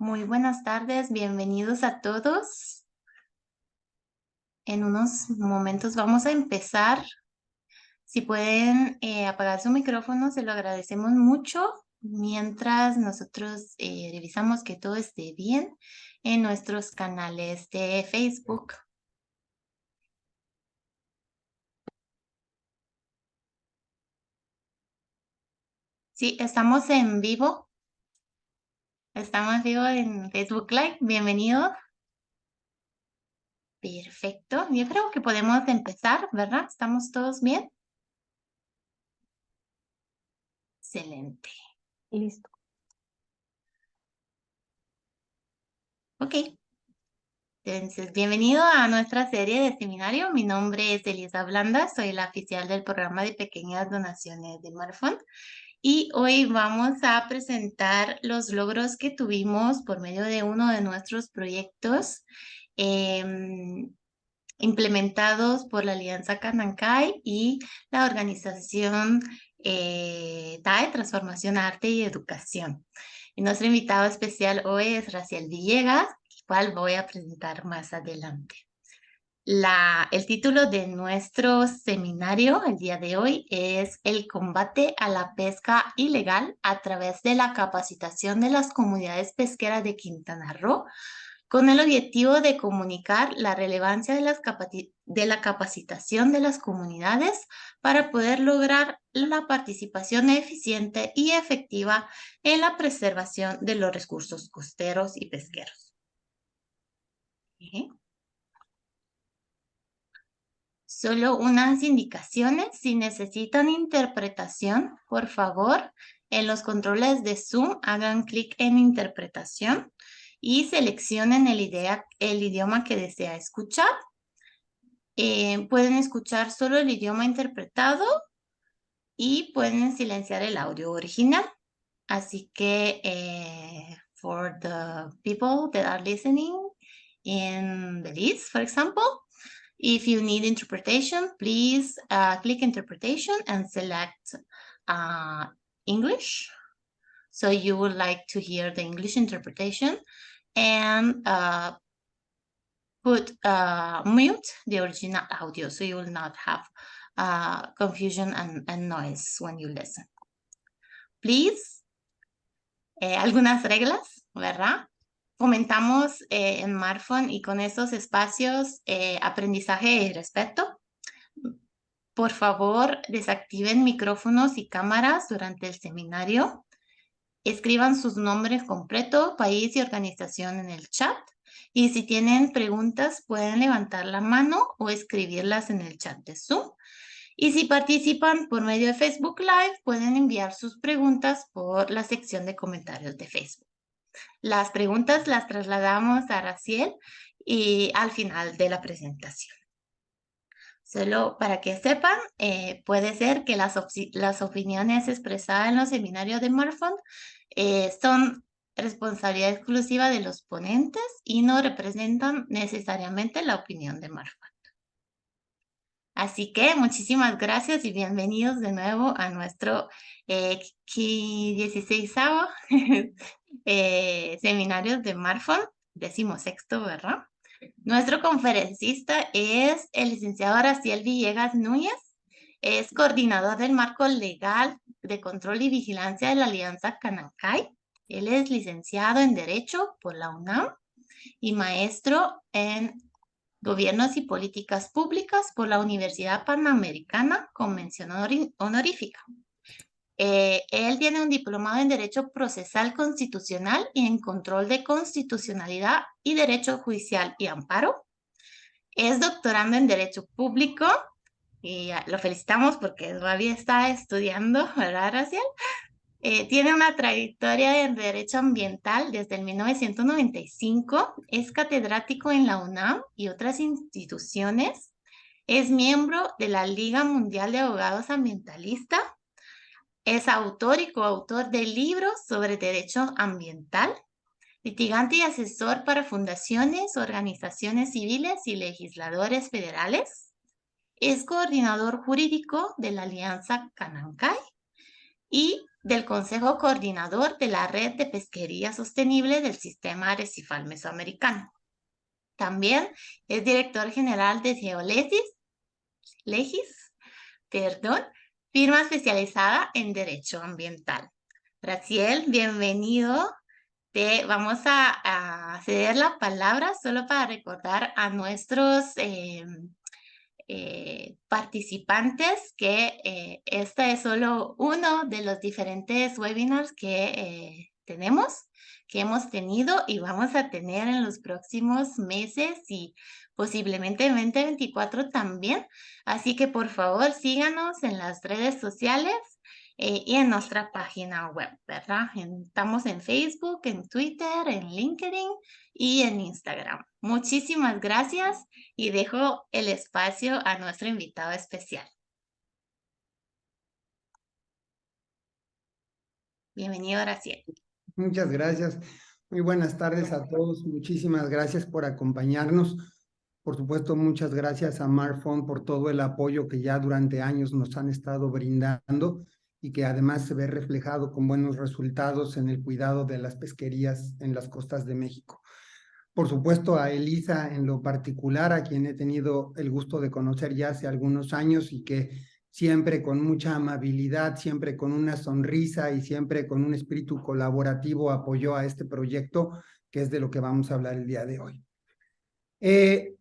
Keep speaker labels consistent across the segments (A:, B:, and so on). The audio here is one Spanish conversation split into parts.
A: Muy buenas tardes, bienvenidos a todos. En unos momentos vamos a empezar. Si pueden apagar su micrófono, se lo agradecemos mucho mientras nosotros revisamos que todo esté bien en nuestros canales de Facebook. Sí, estamos en vivo. Estamos en vivo en Facebook Live. Bienvenido. Perfecto. Yo creo que podemos empezar, ¿verdad? ¿Estamos todos bien? Excelente.
B: Listo.
A: Ok. Entonces, bienvenido a nuestra serie de seminario. Mi nombre es Elisa Blanda, soy la oficial del programa de pequeñas donaciones de Marfond y hoy vamos a presentar los logros que tuvimos por medio de uno de nuestros proyectos implementados por la Alianza Canancay y la organización TAE, Transformación, Arte y Educación. Y nuestro invitado especial hoy es Raciel Villegas, el cual voy a presentar más adelante. El título de nuestro seminario el día de hoy es El combate a la pesca ilegal a través de la capacitación de las comunidades pesqueras de Quintana Roo, con el objetivo de comunicar la relevancia de la capacitación de las comunidades para poder lograr la participación eficiente y efectiva en la preservación de los recursos costeros y pesqueros. Solo unas indicaciones. Si necesitan interpretación, por favor, en los controles de Zoom hagan clic en interpretación y seleccionen el idioma que desea escuchar. Pueden escuchar solo el idioma interpretado y pueden silenciar el audio original. Así que, for the people that are listening in Belize, for example, if you need interpretation, please click interpretation and select English. So you would like to hear the English interpretation and put mute the original audio so you will not have confusion and noise when you listen. Please, algunas reglas, ¿verdad? Comentamos en Marfond y con esos espacios aprendizaje y respeto. Por favor, desactiven micrófonos y cámaras durante el seminario. Escriban sus nombres completo, país y organización en el chat. Y si tienen preguntas, pueden levantar la mano o escribirlas en el chat de Zoom. Y si participan por medio de Facebook Live, pueden enviar sus preguntas por la sección de comentarios de Facebook. Las preguntas las trasladamos a Raciel y al final de la presentación. Solo para que sepan, puede ser que las opiniones expresadas en los seminarios de Marfond son responsabilidad exclusiva de los ponentes y no representan necesariamente la opinión de Marfond. Así que muchísimas gracias y bienvenidos de nuevo a nuestro 16º seminarios de Marfond, 16º, ¿verdad? Nuestro conferencista es el licenciado Raciel Villegas Núñez, es coordinador del marco legal de control y vigilancia de la Alianza Canancay. Él es licenciado en Derecho por la UNAM y maestro en Gobiernos y Políticas Públicas por la Universidad Panamericana con mención honorífica. Él tiene un diplomado en Derecho Procesal Constitucional y en Control de Constitucionalidad y Derecho Judicial y Amparo. Es doctorando en Derecho Público y lo felicitamos porque todavía está estudiando, ¿verdad, Raciel? Tiene una trayectoria en Derecho Ambiental desde el 1995. Es catedrático en la UNAM y otras instituciones. Es miembro de la Liga Mundial de Abogados Ambientalistas. Es autor y coautor de libros sobre derecho ambiental, litigante y asesor para fundaciones, organizaciones civiles y legisladores federales. Es coordinador jurídico de la Alianza Canancay y del Consejo Coordinador de la Red de Pesquería Sostenible del Sistema Arrecifal Mesoamericano. También es director general de Legis, firma especializada en Derecho Ambiental. Graciel, bienvenido. Te vamos a ceder la palabra solo para recordar a nuestros participantes que este es solo uno de los diferentes webinars que tenemos, que hemos tenido y vamos a tener en los próximos meses y posiblemente en 2024 también. Así que por favor síganos en las redes sociales y en nuestra página web, ¿verdad? Estamos en Facebook, en Twitter, en LinkedIn y en Instagram. Muchísimas gracias y dejo el espacio a nuestro invitado especial. Bienvenido, Graciel.
B: Muchas gracias. Muy buenas tardes a todos. Muchísimas gracias por acompañarnos. Por supuesto, muchas gracias a Marfond por todo el apoyo que ya durante años nos han estado brindando y que además se ve reflejado con buenos resultados en el cuidado de las pesquerías en las costas de México. Por supuesto, a Elisa en lo particular, a quien he tenido el gusto de conocer ya hace algunos años y que siempre con mucha amabilidad, siempre con una sonrisa y siempre con un espíritu colaborativo apoyó a este proyecto, que es de lo que vamos a hablar el día de hoy.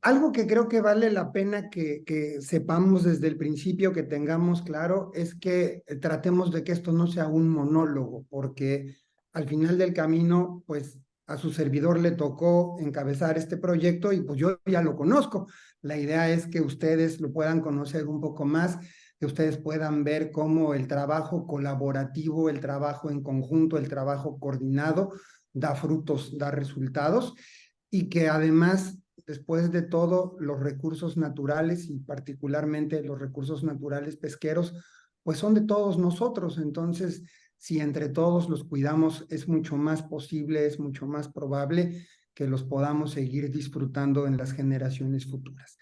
B: Algo que creo que vale la pena que sepamos desde el principio, que tengamos claro, es que tratemos de que esto no sea un monólogo, porque al final del camino, pues a su servidor le tocó encabezar este proyecto y pues yo ya lo conozco. La idea es que ustedes lo puedan conocer un poco más, que ustedes puedan ver cómo el trabajo colaborativo, el trabajo en conjunto, el trabajo coordinado da frutos, da resultados y que además, después de todo, los recursos naturales y particularmente los recursos naturales pesqueros, pues son de todos nosotros. Entonces, si entre todos los cuidamos, es mucho más posible, es mucho más probable que los podamos seguir disfrutando en las generaciones futuras.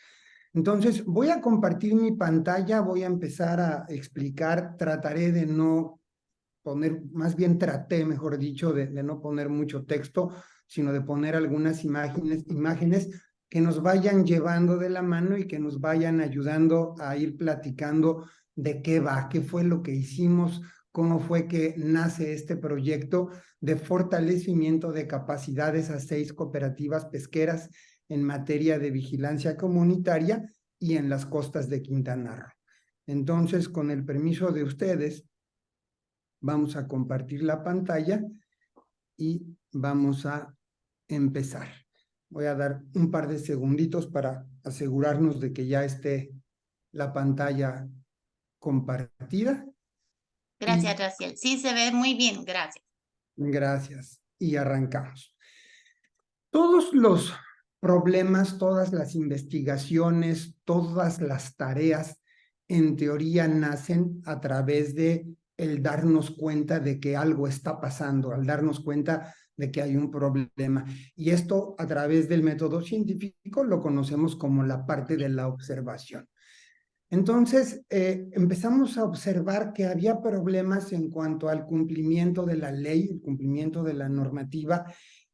B: Entonces, voy a compartir mi pantalla, voy a empezar a explicar, trataré de no poner, más bien traté, mejor dicho, de no poner mucho texto, sino de poner algunas imágenes que nos vayan llevando de la mano y que nos vayan ayudando a ir platicando de qué va, qué fue lo que hicimos, cómo fue que nace este proyecto de fortalecimiento de capacidades a 6 cooperativas pesqueras en materia de vigilancia comunitaria y en las costas de Quintana Roo. Entonces, con el permiso de ustedes, vamos a compartir la pantalla y vamos a empezar. Voy a dar un par de segunditos para asegurarnos de que ya esté la pantalla compartida.
A: Gracias, Graciel. Sí, se ve muy bien. Gracias.
B: Gracias. Y arrancamos. Todos los problemas, todas las investigaciones, todas las tareas, en teoría nacen a través de el darnos cuenta de que algo está pasando, al darnos cuenta de que hay un problema. Y esto a través del método científico lo conocemos como la parte de la observación. Entonces, empezamos a observar que había problemas en cuanto al cumplimiento de la ley, el cumplimiento de la normativa,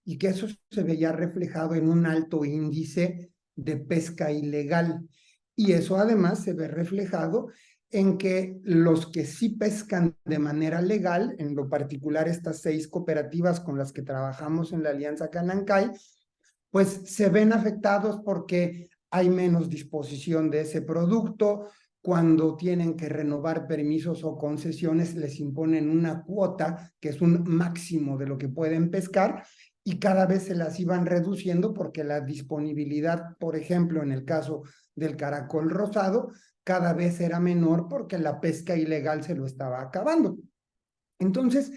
B: y que eso se veía reflejado en un alto índice de pesca ilegal. Y eso además se ve reflejado en que los que sí pescan de manera legal, en lo particular estas 6 cooperativas con las que trabajamos en la Alianza Canancay, pues se ven afectados porque hay menos disposición de ese producto. Cuando tienen que renovar permisos o concesiones, les imponen una cuota, que es un máximo de lo que pueden pescar, y cada vez se las iban reduciendo porque la disponibilidad, por ejemplo, en el caso del caracol rosado, cada vez era menor porque la pesca ilegal se lo estaba acabando. Entonces,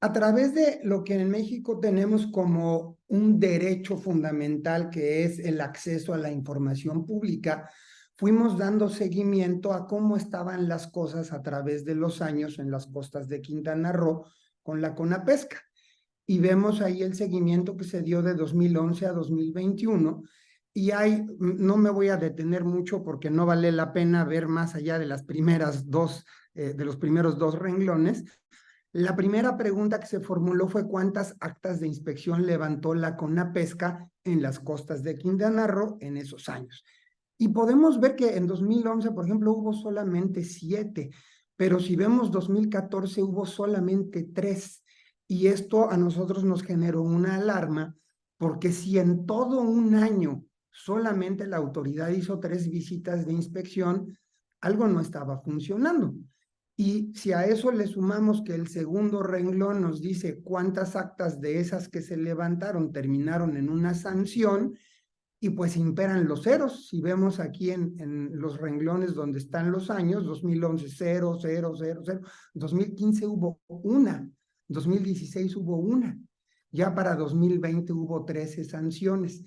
B: a través de lo que en México tenemos como un derecho fundamental, que es el acceso a la información pública, fuimos dando seguimiento a cómo estaban las cosas a través de los años en las costas de Quintana Roo con la CONAPESCA. Y vemos ahí el seguimiento que se dio de 2011 a 2021. Y hay, no me voy a detener mucho porque no vale la pena ver más allá de las primeras dos, de los primeros 2 renglones, La primera pregunta que se formuló fue cuántas actas de inspección levantó la CONAPESCA en las costas de Quintana Roo en esos años. Y podemos ver que en 2011, por ejemplo, hubo solamente 7, pero si vemos 2014 hubo solamente 3. Y esto a nosotros nos generó una alarma, porque si en todo un año solamente la autoridad hizo 3 visitas de inspección, algo no estaba funcionando. Y si a eso le sumamos que el segundo renglón nos dice cuántas actas de esas que se levantaron terminaron en una sanción, y pues imperan los ceros. Si vemos aquí en los renglones donde están los años, 2011, 0, 0, 0, 0, 2015 hubo una, 2016 hubo una, ya para 2020 hubo 13 sanciones.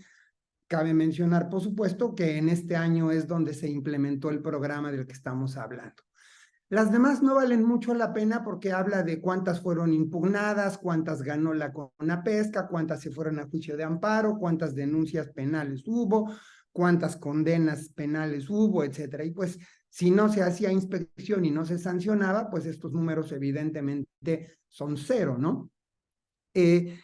B: Cabe mencionar, por supuesto, que en este año es donde se implementó el programa del que estamos hablando. Las demás no valen mucho la pena porque habla de cuántas fueron impugnadas, cuántas ganó la CONAPESCA, cuántas se fueron a juicio de amparo, cuántas denuncias penales hubo, cuántas condenas penales hubo, etcétera. Y pues si no se hacía inspección y no se sancionaba, pues estos números evidentemente son 0, ¿no? De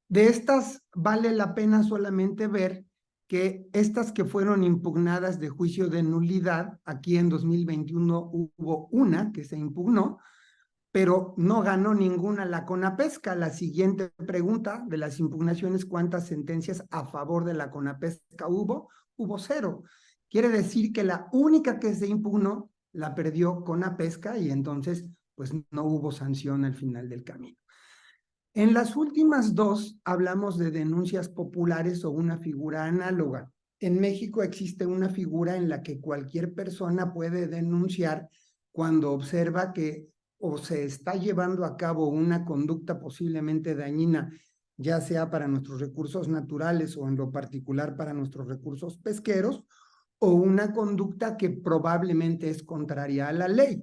B: estas vale la pena solamente ver que estas que fueron impugnadas de juicio de nulidad, aquí en 2021 hubo una que se impugnó, pero no ganó ninguna la CONAPESCA. La siguiente pregunta de las impugnaciones, ¿cuántas sentencias a favor de la CONAPESCA hubo? Hubo 0. Quiere decir que la única que se impugnó la perdió CONAPESCA y entonces pues no hubo sanción al final del camino. En las últimas 2 hablamos de denuncias populares o una figura análoga. En México existe una figura en la que cualquier persona puede denunciar cuando observa que o se está llevando a cabo una conducta posiblemente dañina, ya sea para nuestros recursos naturales o en lo particular para nuestros recursos pesqueros, o una conducta que probablemente es contraria a la ley.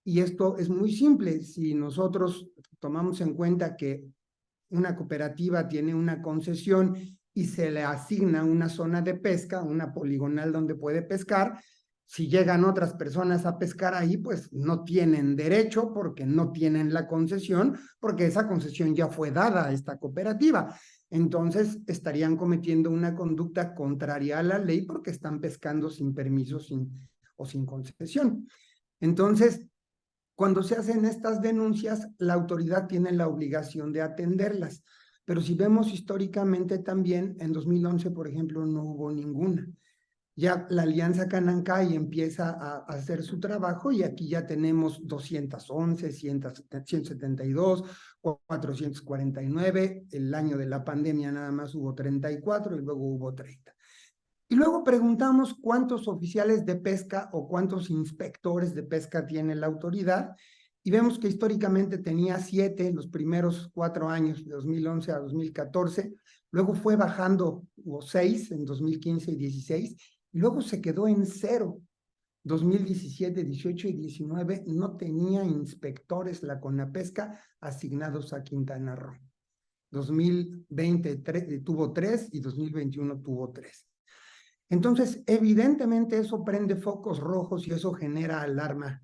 B: Y esto es muy simple. Si nosotros tomamos en cuenta que una cooperativa tiene una concesión y se le asigna una zona de pesca, una poligonal donde puede pescar, si llegan otras personas a pescar ahí, pues no tienen derecho porque no tienen la concesión, porque esa concesión ya fue dada a esta cooperativa. Entonces estarían cometiendo una conducta contraria a la ley porque están pescando sin permiso o sin concesión. Entonces, cuando se hacen estas denuncias, la autoridad tiene la obligación de atenderlas. Pero si vemos históricamente también, en 2011, por ejemplo, no hubo ninguna. Ya la Alianza Canancay empieza a hacer su trabajo y aquí ya tenemos 211, 172, 449. El año de la pandemia nada más hubo 34 y luego hubo 30. Y luego preguntamos cuántos oficiales de pesca o cuántos inspectores de pesca tiene la autoridad y vemos que históricamente tenía 7 en los primeros 4 años, de 2011 a 2014, luego fue bajando, hubo 6 en 2015 y 16, y luego se quedó en 0. 2017, 18 y 19 no tenía inspectores la CONAPESCA asignados a Quintana Roo. 2020 tuvo 3 y 2021 tuvo 3. Entonces, evidentemente eso prende focos rojos y eso genera alarma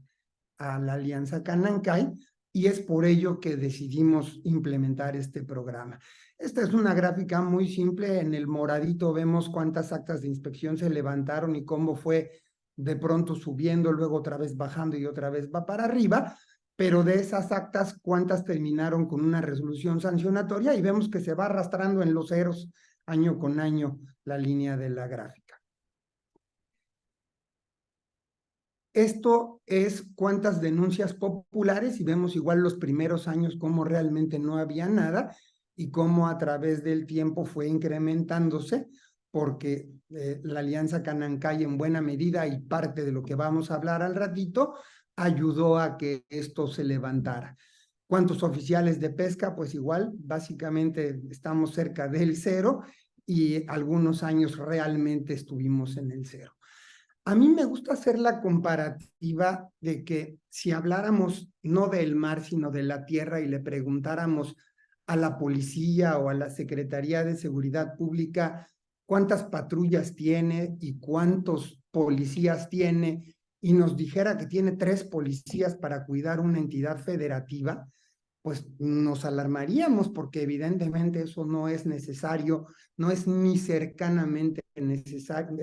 B: a la Alianza Canancay y es por ello que decidimos implementar este programa. Esta es una gráfica muy simple. En el moradito vemos cuántas actas de inspección se levantaron y cómo fue de pronto subiendo, luego otra vez bajando y otra vez va para arriba, pero de esas actas, cuántas terminaron con una resolución sancionatoria y vemos que se va arrastrando en los ceros año con año la línea de la gráfica. Esto es cuántas denuncias populares y vemos igual los primeros años cómo realmente no había nada y cómo a través del tiempo fue incrementándose porque la Alianza Canancay en buena medida y parte de lo que vamos a hablar al ratito ayudó a que esto se levantara. ¿Cuántos oficiales de pesca? Pues igual, básicamente estamos cerca del 0 y algunos años realmente estuvimos en el 0. A mí me gusta hacer la comparativa de que si habláramos no del mar, sino de la tierra y le preguntáramos a la policía o a la Secretaría de Seguridad Pública cuántas patrullas tiene y cuántos policías tiene y nos dijera que tiene 3 policías para cuidar una entidad federativa, pues nos alarmaríamos porque evidentemente eso no es necesario, no es ni cercanamente necesario,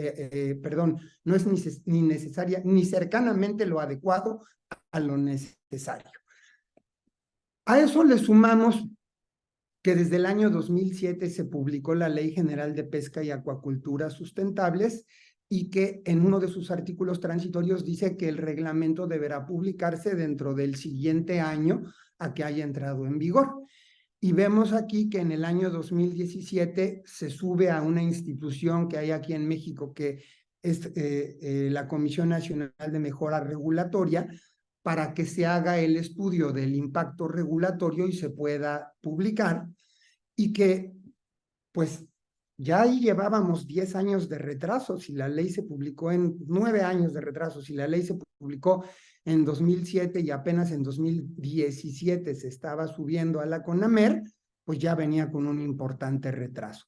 B: perdón, no es ni necesaria, ni cercanamente lo adecuado a lo necesario. A eso le sumamos que desde el año 2007 se publicó la Ley General de Pesca y Acuacultura Sustentables y que en uno de sus artículos transitorios dice que el reglamento deberá publicarse dentro del siguiente año a que haya entrado en vigor. Y vemos aquí que en el año 2017 se sube a una institución que hay aquí en México, que es la Comisión Nacional de Mejora Regulatoria, para que se haga el estudio del impacto regulatorio y se pueda publicar, y que pues ya ahí llevábamos 10 años de retraso, si la ley se publicó en 9 años de retraso, si la ley se publicó en 2007 y apenas en 2017 se estaba subiendo a la CONAMER, pues ya venía con un importante retraso.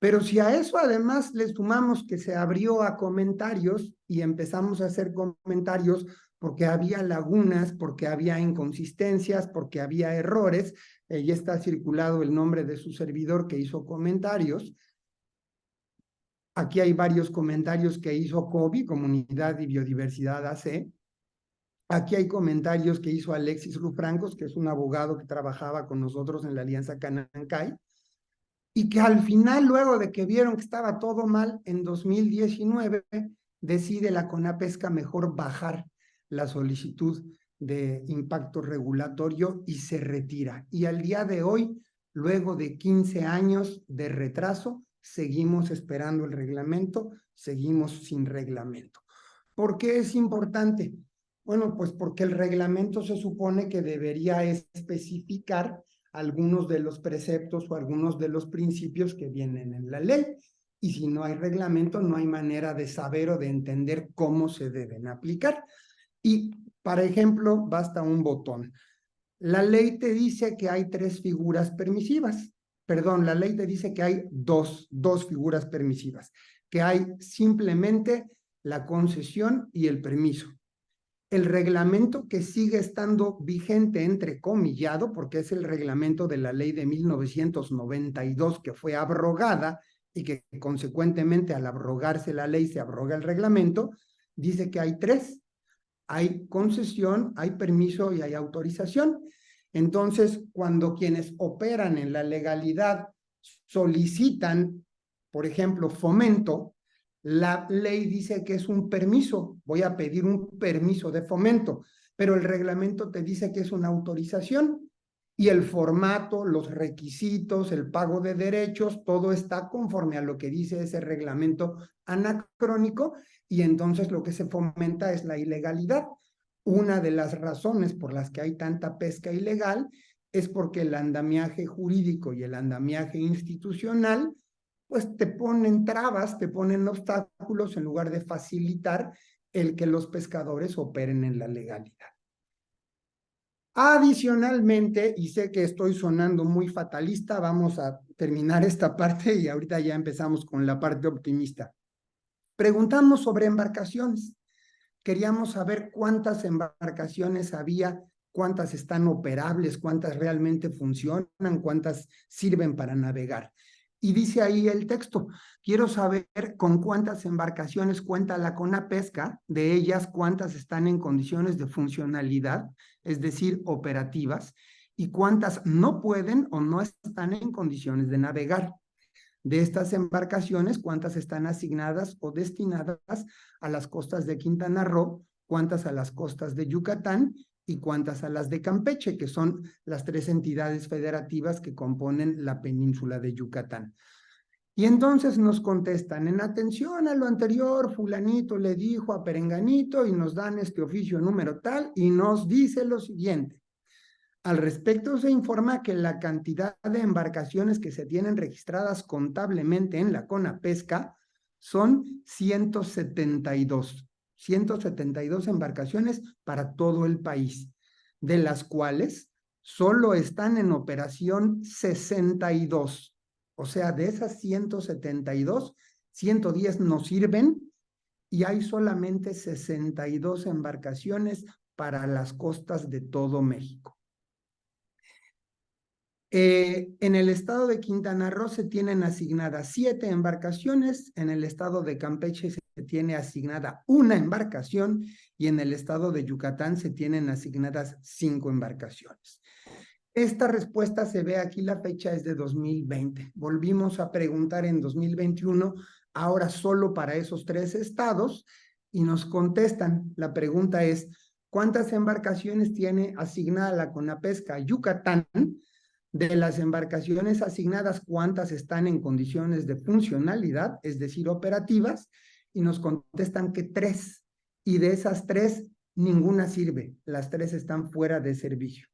B: Pero si a eso además le sumamos que se abrió a comentarios y empezamos a hacer comentarios porque había lagunas, porque había inconsistencias, porque había errores, ya está circulado el nombre de su servidor que hizo comentarios. Aquí hay varios comentarios que hizo COBI, Comunidad y Biodiversidad AC. Aquí hay comentarios que hizo Alexis Rufrancos, que es un abogado que trabajaba con nosotros en la Alianza Canancay, y que al final, luego de que vieron que estaba todo mal, en 2019 decide la CONAPESCA mejor bajar la solicitud de impacto regulatorio y se retira. Y al día de hoy, luego de 15 años de retraso, seguimos esperando el reglamento, seguimos sin reglamento. ¿Por qué es importante? Bueno, pues porque el reglamento se supone que debería especificar algunos de los preceptos o algunos de los principios que vienen en la ley. Y si no hay reglamento, no hay manera de saber o de entender cómo se deben aplicar. Y, por ejemplo, basta un botón. La ley te dice que hay 3 figuras permisivas. Perdón, la ley te dice que hay dos figuras permisivas, que hay simplemente la concesión y el permiso. El reglamento que sigue estando vigente, entrecomillado, porque es el reglamento de la ley de 1992 que fue abrogada y que consecuentemente al abrogarse la ley se abroga el reglamento, dice que hay 3. Hay concesión, hay permiso y hay autorización. Entonces, cuando quienes operan en la legalidad solicitan, por ejemplo, fomento, la ley dice que es un permiso, voy a pedir un permiso de fomento, pero el reglamento te dice que es una autorización y el formato, los requisitos, el pago de derechos, todo está conforme a lo que dice ese reglamento anacrónico y entonces lo que se fomenta es la ilegalidad. Una de las razones por las que hay tanta pesca ilegal es porque el andamiaje jurídico y el andamiaje institucional pues te ponen trabas, te ponen obstáculos en lugar de facilitar el que los pescadores operen en la legalidad. Adicionalmente, y sé que estoy sonando muy fatalista, vamos a terminar esta parte y ahorita ya empezamos con la parte optimista. Preguntamos sobre embarcaciones. Queríamos saber cuántas embarcaciones había, cuántas están operables, cuántas realmente funcionan, cuántas sirven para navegar. Y dice ahí el texto, quiero saber con cuántas embarcaciones cuenta la CONAPESCA, de ellas cuántas están en condiciones de funcionalidad, es decir, operativas, y cuántas no pueden o no están en condiciones de navegar. De estas embarcaciones, cuántas están asignadas o destinadas a las costas de Quintana Roo, cuántas a las costas de Yucatán y cuántas a las de Campeche, que son las 3 entidades federativas que componen la península de Yucatán. Y entonces nos contestan, en atención a lo anterior, fulanito le dijo a perenganito y nos dan este oficio número tal y nos dice lo siguiente. Al respecto, se informa que la cantidad de embarcaciones que se tienen registradas contablemente en la CONAPESCA son 172 embarcaciones para todo el país, de las cuales solo están en operación 62. O sea, de esas 172, 110 no sirven y hay solamente 62 embarcaciones para las costas de todo México. En el estado de Quintana Roo se tienen asignadas 7 embarcaciones, en el estado de Campeche se tiene asignada 1 embarcación y en el estado de Yucatán se tienen asignadas 5 embarcaciones. Esta respuesta se ve aquí, la fecha es de 2020. Volvimos a preguntar en 2021, ahora solo para esos 3 estados, y nos contestan. La pregunta es, ¿cuántas embarcaciones tiene asignada la CONAPESCA Yucatán? De las embarcaciones asignadas, ¿cuántas están en condiciones de funcionalidad, es decir, operativas? Y nos contestan que 3. Y de esas 3, ninguna sirve. Las 3 están fuera de servicio.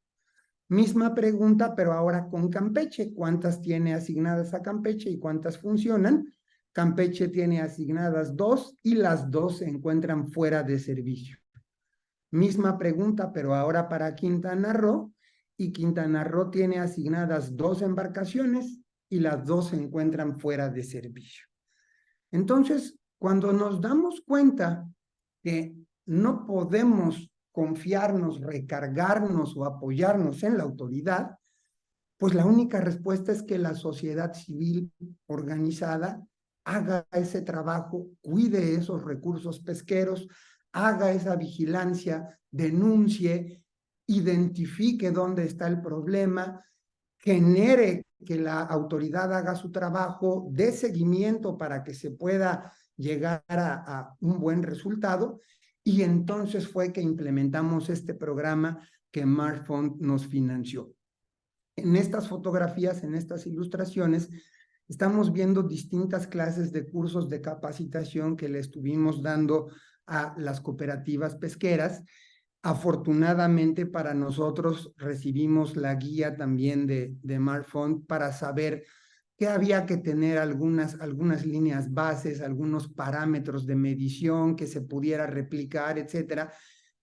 B: Misma pregunta, pero ahora con Campeche. ¿Cuántas tiene asignadas a Campeche y cuántas funcionan? Campeche tiene asignadas 2 y las 2 se encuentran fuera de servicio. Misma pregunta, pero ahora para Quintana Roo, y Quintana Roo tiene asignadas 2 embarcaciones y las 2 se encuentran fuera de servicio. Entonces, cuando nos damos cuenta que no podemos confiarnos, recargarnos o apoyarnos en la autoridad, pues la única respuesta es que la sociedad civil organizada haga ese trabajo, cuide esos recursos pesqueros, haga esa vigilancia, denuncie, identifique dónde está el problema, genere que la autoridad haga su trabajo de seguimiento para que se pueda llegar a un buen resultado. Y entonces fue que implementamos este programa que Marfond nos financió. En estas fotografías, en estas ilustraciones, estamos viendo distintas clases de cursos de capacitación que le estuvimos dando a las cooperativas pesqueras. Afortunadamente para nosotros recibimos la guía también de Marfond para saber que había que tener algunas líneas bases, algunos parámetros de medición que se pudiera replicar, etcétera.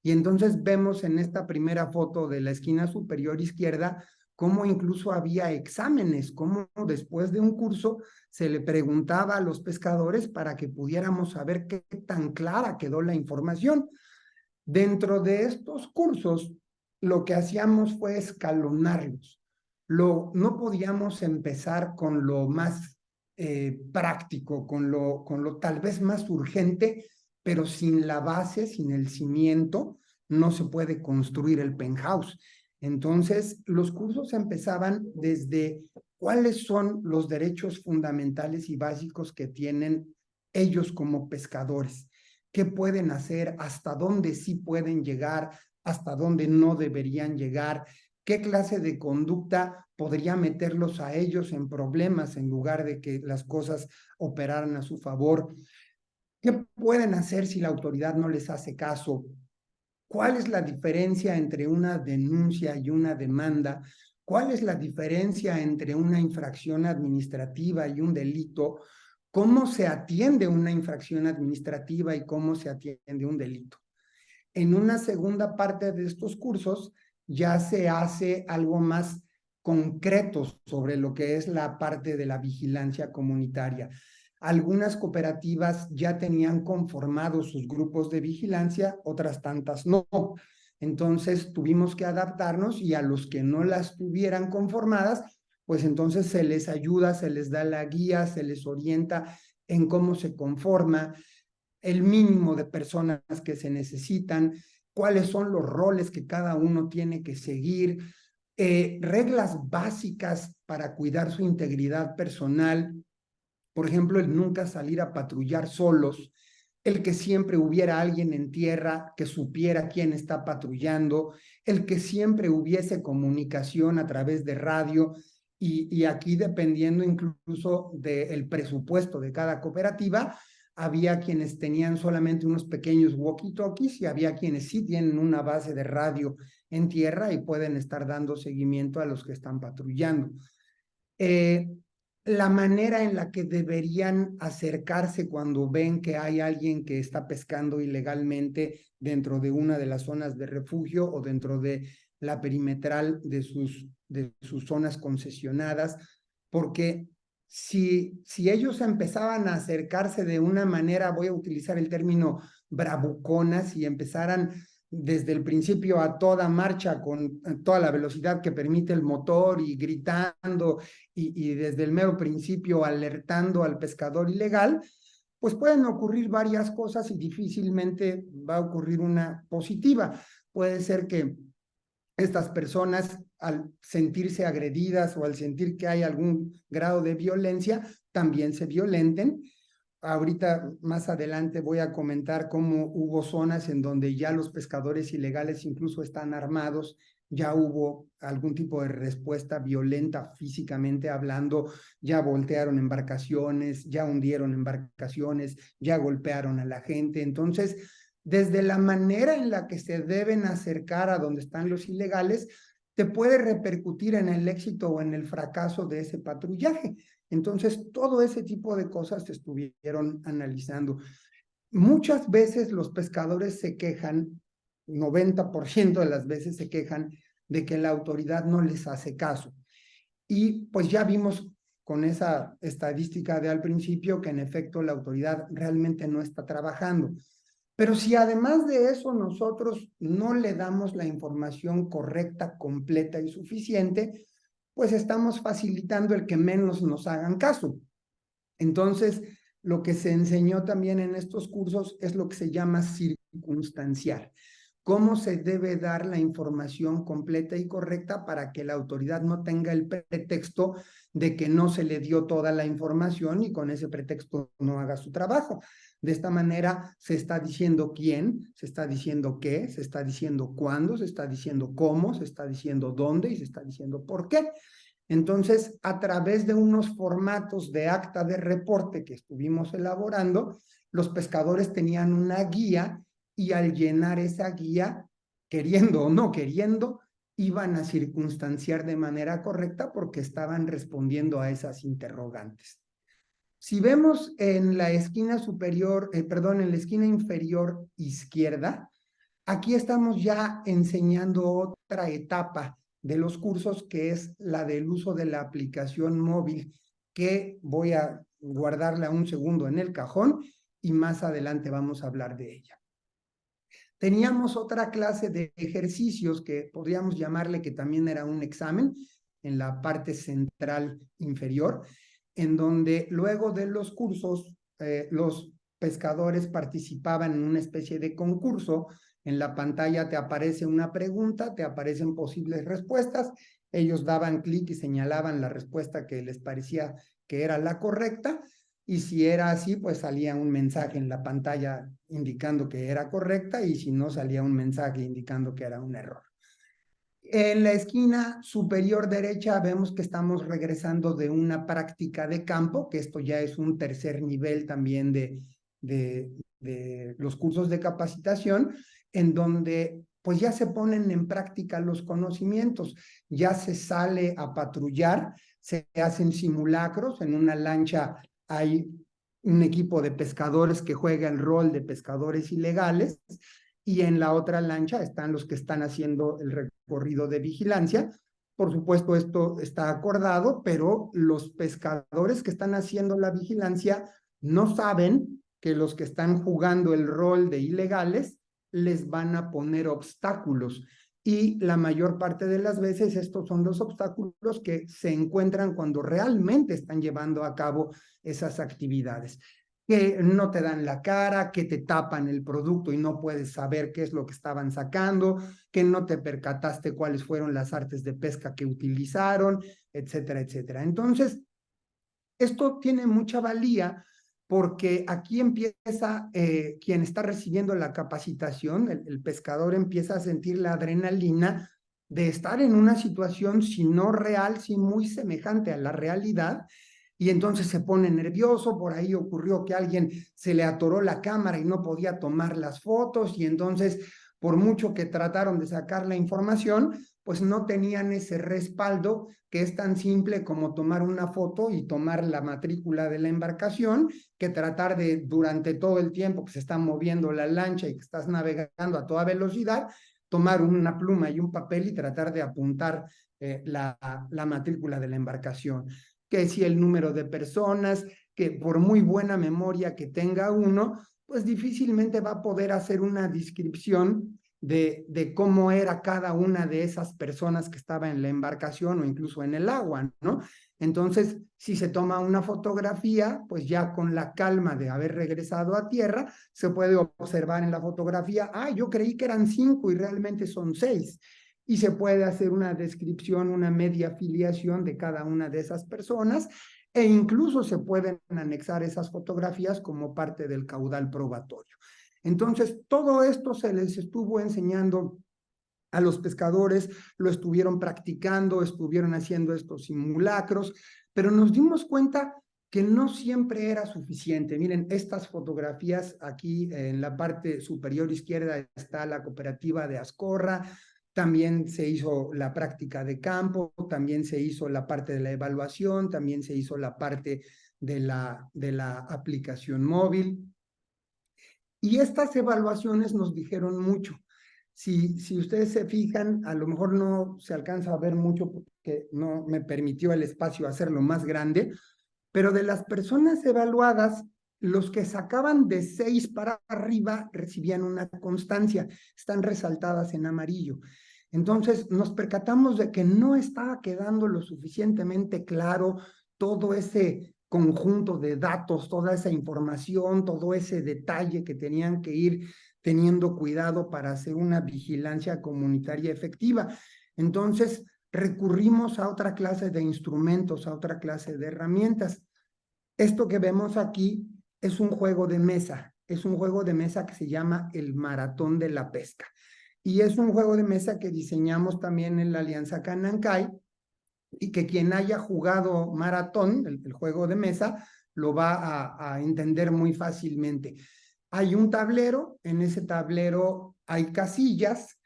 B: Y entonces vemos en esta primera foto de la esquina superior izquierda cómo incluso había exámenes, cómo después de un curso se le preguntaba a los pescadores para que pudiéramos saber qué tan clara quedó la información. Dentro de estos cursos, lo que hacíamos fue escalonarlos. No podíamos empezar con lo más práctico, con lo tal vez más urgente, pero sin la base, sin el cimiento, no se puede construir el penthouse. Entonces, los cursos empezaban desde cuáles son los derechos fundamentales y básicos que tienen ellos como pescadores, qué pueden hacer, hasta dónde sí pueden llegar, hasta dónde no deberían llegar, qué clase de conducta podría meterlos a ellos en problemas en lugar de que las cosas operaran a su favor, qué pueden hacer si la autoridad no les hace caso, cuál es la diferencia entre una denuncia y una demanda, cuál es la diferencia entre una infracción administrativa y un delito, cómo se atiende una infracción administrativa y cómo se atiende un delito. En una segunda parte de estos cursos ya se hace algo más concreto sobre lo que es la parte de la vigilancia comunitaria. Algunas cooperativas ya tenían conformados sus grupos de vigilancia, otras tantas no. Entonces tuvimos que adaptarnos y a los que no las tuvieran conformadas, pues entonces se les ayuda, se les da la guía, se les orienta en cómo se conforma, el mínimo de personas que se necesitan, cuáles son los roles que cada uno tiene que seguir, reglas básicas para cuidar su integridad personal, por ejemplo, el nunca salir a patrullar solos, el que siempre hubiera alguien en tierra que supiera quién está patrullando, el que siempre hubiese comunicación a través de radio, y aquí dependiendo incluso del presupuesto de cada cooperativa, había quienes tenían solamente unos pequeños walkie-talkies y había quienes sí tienen una base de radio en tierra y pueden estar dando seguimiento a los que están patrullando. La manera en la que deberían acercarse cuando ven que hay alguien que está pescando ilegalmente dentro de una de las zonas de refugio o dentro de la perimetral de sus zonas concesionadas, porque si ellos empezaban a acercarse de una manera, voy a utilizar el término bravuconas, y empezaran desde el principio a toda marcha con toda la velocidad que permite el motor y gritando y desde el mero principio alertando al pescador ilegal, pues pueden ocurrir varias cosas y difícilmente va a ocurrir una positiva. Puede ser que estas personas, al sentirse agredidas o al sentir que hay algún grado de violencia, también se violenten. Ahorita más adelante voy a comentar cómo hubo zonas en donde ya los pescadores ilegales incluso están armados, ya hubo algún tipo de respuesta violenta físicamente hablando, ya voltearon embarcaciones, ya hundieron embarcaciones, ya golpearon a la gente. Entonces, desde la manera en la que se deben acercar a donde están los ilegales, te puede repercutir en el éxito o en el fracaso de ese patrullaje. Entonces, todo ese tipo de cosas se estuvieron analizando. Muchas veces los pescadores se quejan, 90% de las veces se quejan de que la autoridad no les hace caso. Y pues ya vimos con esa estadística de al principio que en efecto la autoridad realmente no está trabajando. Pero si además de eso nosotros no le damos la información correcta, completa y suficiente, pues estamos facilitando el que menos nos hagan caso. Entonces, lo que se enseñó también en estos cursos es lo que se llama circunstancial. Cómo se debe dar la información completa y correcta para que la autoridad no tenga el pretexto de que no se le dio toda la información y con ese pretexto no haga su trabajo. De esta manera se está diciendo quién, se está diciendo qué, se está diciendo cuándo, se está diciendo cómo, se está diciendo dónde y se está diciendo por qué. Entonces, a través de unos formatos de acta de reporte que estuvimos elaborando, los pescadores tenían una guía y al llenar esa guía, queriendo o no queriendo, iban a circunstanciar de manera correcta porque estaban respondiendo a esas interrogantes. Si vemos en la esquina superior, perdón, en la esquina inferior izquierda, aquí estamos ya enseñando otra etapa de los cursos, que es la del uso de la aplicación móvil, que voy a guardarla un segundo en el cajón y más adelante vamos a hablar de ella. Teníamos otra clase de ejercicios que podríamos llamarle que también era un examen en la parte central inferior, en donde luego de los cursos los pescadores participaban en una especie de concurso. En la pantalla te aparece una pregunta, te aparecen posibles respuestas, ellos daban clic y señalaban la respuesta que les parecía que era la correcta, y si era así, pues salía un mensaje en la pantalla indicando que era correcta, y si no, salía un mensaje indicando que era un error. En la esquina superior derecha vemos que estamos regresando de una práctica de campo, que esto ya es un tercer nivel también de los cursos de capacitación, en donde pues ya se ponen en práctica los conocimientos, ya se sale a patrullar, se hacen simulacros. En una lancha hay un equipo de pescadores que juega el rol de pescadores ilegales, y en la otra lancha están los que están haciendo el recorrido de vigilancia. Por supuesto, esto está acordado, pero los pescadores que están haciendo la vigilancia no saben que los que están jugando el rol de ilegales les van a poner obstáculos. Y la mayor parte de las veces estos son los obstáculos que se encuentran cuando realmente están llevando a cabo esas actividades, que no te dan la cara, que te tapan el producto y no puedes saber qué es lo que estaban sacando, que no te percataste cuáles fueron las artes de pesca que utilizaron, etcétera, etcétera. Entonces, esto tiene mucha valía porque aquí empieza quien está recibiendo la capacitación, el pescador empieza a sentir la adrenalina de estar en una situación, si no real, sí muy semejante a la realidad, y entonces se pone nervioso. Por ahí ocurrió que a alguien se le atoró la cámara y no podía tomar las fotos, y entonces, por mucho que trataron de sacar la información, pues no tenían ese respaldo que es tan simple como tomar una foto y tomar la matrícula de la embarcación, que tratar de, durante todo el tiempo que se está moviendo la lancha y que estás navegando a toda velocidad, tomar una pluma y un papel y tratar de apuntar la matrícula de la embarcación, que si el número de personas, que por muy buena memoria que tenga uno, pues difícilmente va a poder hacer una descripción de cómo era cada una de esas personas que estaba en la embarcación o incluso en el agua, ¿no? Entonces, si se toma una fotografía, pues ya con la calma de haber regresado a tierra, se puede observar en la fotografía, yo creí que eran 5 y realmente son 6. Y se puede hacer una descripción, una media filiación de cada una de esas personas, e incluso se pueden anexar esas fotografías como parte del caudal probatorio. Entonces, todo esto se les estuvo enseñando a los pescadores, lo estuvieron practicando, estuvieron haciendo estos simulacros, pero nos dimos cuenta que no siempre era suficiente. Miren, estas fotografías aquí en la parte superior izquierda está la cooperativa de Azcorra, también se hizo la práctica de campo, también se hizo la parte de la evaluación, también se hizo la parte de la aplicación móvil. Y estas evaluaciones nos dijeron mucho. Si ustedes se fijan, a lo mejor no se alcanza a ver mucho porque no me permitió el espacio hacerlo más grande, pero de las personas evaluadas, los que sacaban de 6 para arriba recibían una constancia, están resaltadas en amarillo. Entonces nos percatamos de que no estaba quedando lo suficientemente claro todo ese conjunto de datos, toda esa información, todo ese detalle que tenían que ir teniendo cuidado para hacer una vigilancia comunitaria efectiva. Entonces recurrimos a otra clase de instrumentos, a otra clase de herramientas. Esto que vemos aquí es un juego de mesa, es un juego de mesa que se llama el Maratón de la Pesca. Y es un juego de mesa que diseñamos también en la Alianza Canancay, y que quien haya jugado maratón, el juego de mesa, lo va a entender muy fácilmente. Hay un tablero, en ese tablero hay casillas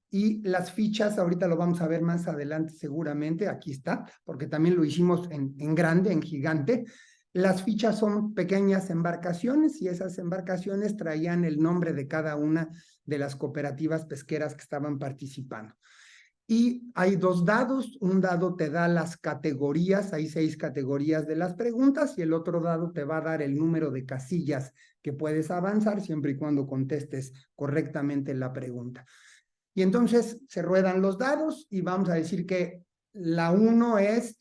B: y las fichas, ahorita lo vamos a ver más adelante seguramente, aquí está, porque también lo hicimos en grande, en gigante. Las fichas son pequeñas embarcaciones y esas embarcaciones traían el nombre de cada una de las cooperativas pesqueras que estaban participando. Y hay 2 dados, un dado te da las categorías, hay 6 categorías de las preguntas y el otro dado te va a dar el número de casillas que puedes avanzar siempre y cuando contestes correctamente la pregunta. Y entonces se ruedan los dados y vamos a decir que la 1 es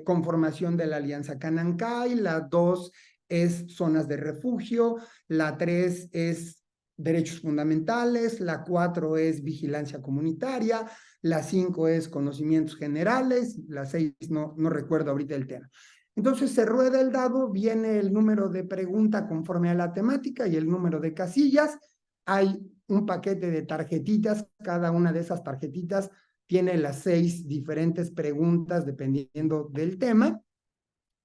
B: conformación de la Alianza Canancay, la 2 es zonas de refugio, la 3 es derechos fundamentales, la 4 es vigilancia comunitaria, la 5 es conocimientos generales, la 6 no recuerdo ahorita el tema. Entonces se rueda el dado, viene el número de pregunta conforme a la temática y el número de casillas. Hay un paquete de tarjetitas, cada una de esas tarjetitas tiene las 6 diferentes preguntas dependiendo del tema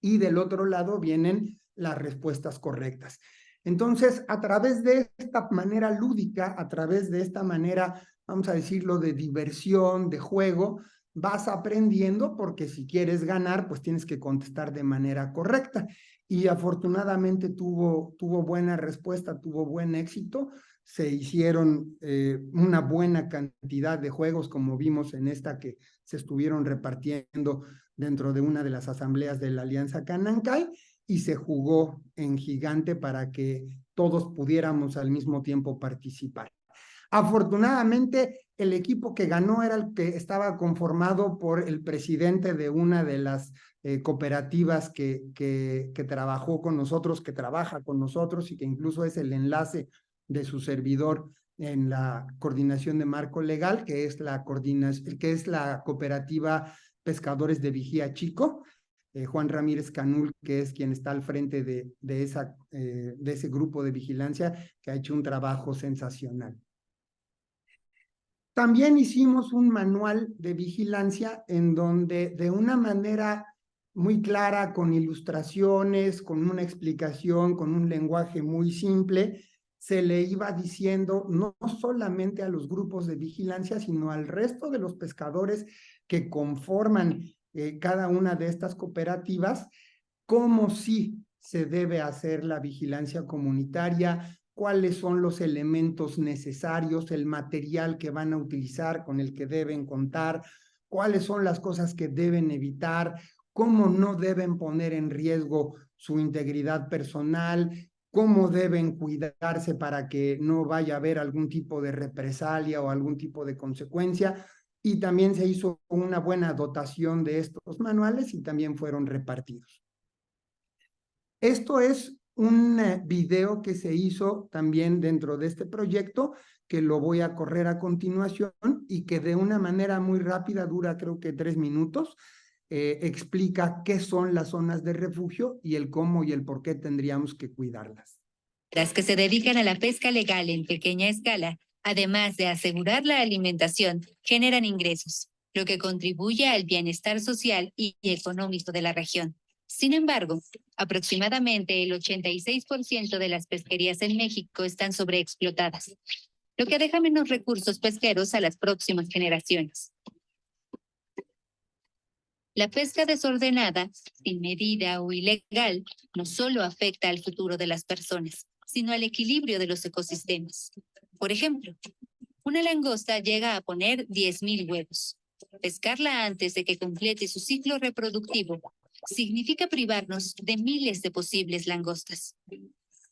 B: y del otro lado vienen las respuestas correctas. Entonces, a través de esta manera lúdica, a través de esta manera, vamos a decirlo, de diversión, de juego, vas aprendiendo porque si quieres ganar, pues tienes que contestar de manera correcta. Y afortunadamente tuvo buena respuesta, tuvo buen éxito. Se hicieron una buena cantidad de juegos, como vimos en esta que se estuvieron repartiendo dentro de una de las asambleas de la Alianza Canancay y se jugó en gigante para que todos pudiéramos al mismo tiempo participar. Afortunadamente, el equipo que ganó era el que estaba conformado por el presidente de una de las cooperativas que trabajó con nosotros, que trabaja con nosotros y que incluso es el enlace de su servidor en la coordinación de marco legal, que es la cooperativa Pescadores de Vigía Chico, Juan Ramírez Canul, que es quien está al frente de ese grupo de vigilancia, que ha hecho un trabajo sensacional. También hicimos un manual de vigilancia en donde de una manera muy clara, con ilustraciones, con una explicación, con un lenguaje muy simple, se le iba diciendo no solamente a los grupos de vigilancia, sino al resto de los pescadores que conforman cada una de estas cooperativas, cómo sí se debe hacer la vigilancia comunitaria, cuáles son los elementos necesarios, el material que van a utilizar, con el que deben contar, cuáles son las cosas que deben evitar, cómo no deben poner en riesgo su integridad personal, cómo deben cuidarse para que no vaya a haber algún tipo de represalia o algún tipo de consecuencia. Y también se hizo una buena dotación de estos manuales y también fueron repartidos. Esto es un video que se hizo también dentro de este proyecto, que lo voy a correr a continuación y que de una manera muy rápida, dura creo que 3 minutos, explica qué son las zonas de refugio y el cómo y el por qué tendríamos que cuidarlas.
C: Las que se dedican a la pesca legal en pequeña escala, además de asegurar la alimentación, generan ingresos, lo que contribuye al bienestar social y económico de la región. Sin embargo, aproximadamente el 86% de las pesquerías en México están sobreexplotadas, lo que deja menos recursos pesqueros a las próximas generaciones. La pesca desordenada, sin medida o ilegal, no solo afecta al futuro de las personas, sino al equilibrio de los ecosistemas. Por ejemplo, una langosta llega a poner 10.000 huevos. Pescarla antes de que complete su ciclo reproductivo significa privarnos de miles de posibles langostas.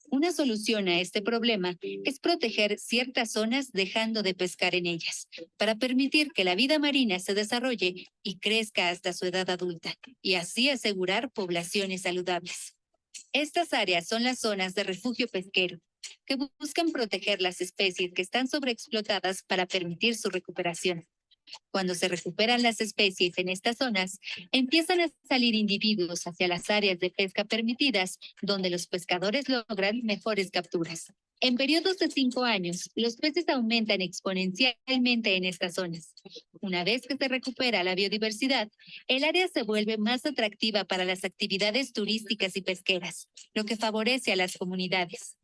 C: Una solución a este problema es proteger ciertas zonas dejando de pescar en ellas, para permitir que la vida marina se desarrolle y crezca hasta su edad adulta, y así asegurar poblaciones saludables. Estas áreas son las zonas de refugio pesquero, que buscan proteger las especies que están sobreexplotadas para permitir su recuperación. Cuando se recuperan las especies en estas zonas, empiezan a salir individuos hacia las áreas de pesca permitidas, donde los pescadores logran mejores capturas. En periodos de 5 años, los peces aumentan exponencialmente en estas zonas. Una vez que se recupera la biodiversidad, el área se vuelve más atractiva para las actividades turísticas y pesqueras, lo que favorece a las comunidades.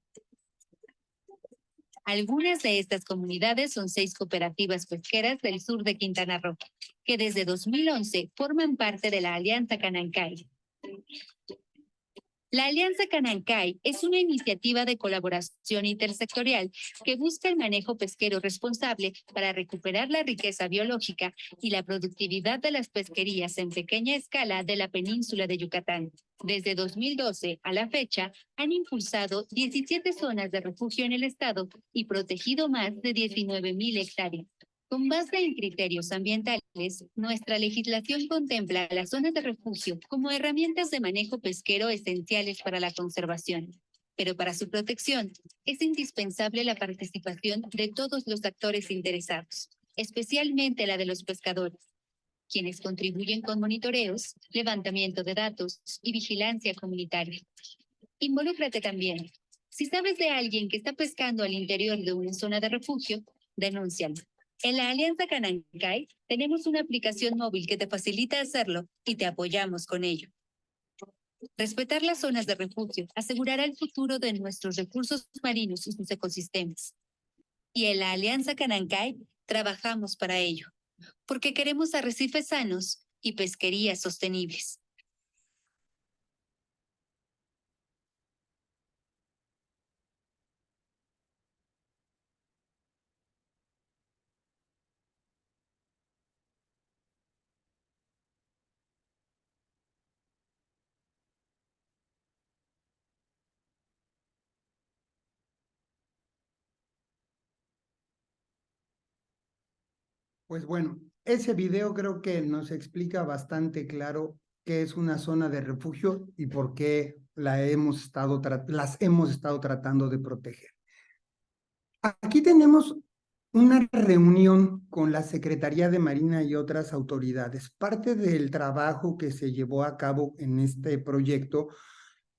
C: Algunas de estas comunidades son 6 cooperativas pesqueras del sur de Quintana Roo, que desde 2011 forman parte de la Alianza Canancay. La Alianza Canancay es una iniciativa de colaboración intersectorial que busca el manejo pesquero responsable para recuperar la riqueza biológica y la productividad de las pesquerías en pequeña escala de la península de Yucatán. Desde 2012 a la fecha, han impulsado 17 zonas de refugio en el estado y protegido más de 19.000 hectáreas. Con base en criterios ambientales, nuestra legislación contempla las zonas de refugio como herramientas de manejo pesquero esenciales para la conservación. Pero para su protección, es indispensable la participación de todos los actores interesados, especialmente la de los pescadores, quienes contribuyen con monitoreos, levantamiento de datos y vigilancia comunitaria. Involúcrate también. Si sabes de alguien que está pescando al interior de una zona de refugio, denúncialo. En la Alianza Canancay tenemos una aplicación móvil que te facilita hacerlo y te apoyamos con ello. Respetar las zonas de refugio asegurará el futuro de nuestros recursos marinos y sus ecosistemas. Y en la Alianza Canancay trabajamos para ello, porque queremos arrecifes sanos y pesquerías sostenibles.
B: Pues bueno, ese video creo que nos explica bastante claro qué es una zona de refugio y por qué las hemos estado tratando de proteger. Aquí tenemos una reunión con la Secretaría de Marina y otras autoridades. Parte del trabajo que se llevó a cabo en este proyecto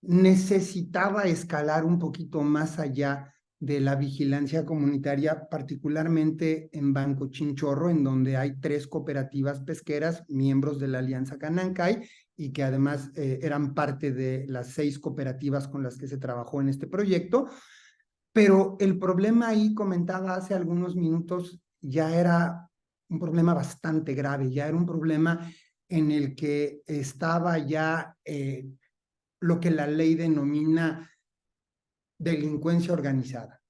B: necesitaba escalar un poquito más allá de la vigilancia comunitaria, particularmente en Banco Chinchorro, en donde hay 3 cooperativas pesqueras, miembros de la Alianza Canancay, y que además eran parte de las 6 cooperativas con las que se trabajó en este proyecto. Pero el problema ahí, comentaba hace algunos minutos, ya era un problema bastante grave, ya era un problema en el que estaba ya lo que la ley denomina delincuencia organizada.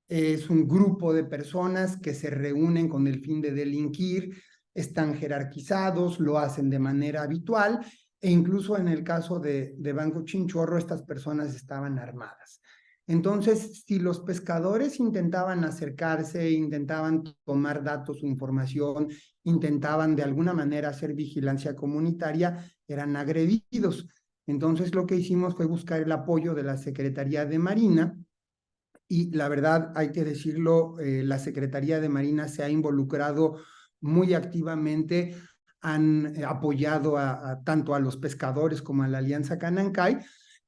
B: Es un grupo de personas que se reúnen con el fin de delinquir, están jerarquizados, lo hacen de manera habitual, e incluso en el caso de Banco Chinchorro, estas personas estaban armadas. Entonces, si los pescadores intentaban acercarse, intentaban tomar datos o información, intentaban de alguna manera hacer vigilancia comunitaria, eran agredidos. Entonces, lo que hicimos fue buscar el apoyo de la Secretaría de Marina, y la verdad, hay que decirlo, la Secretaría de Marina se ha involucrado muy activamente, han apoyado tanto a los pescadores como a la Alianza Canancay,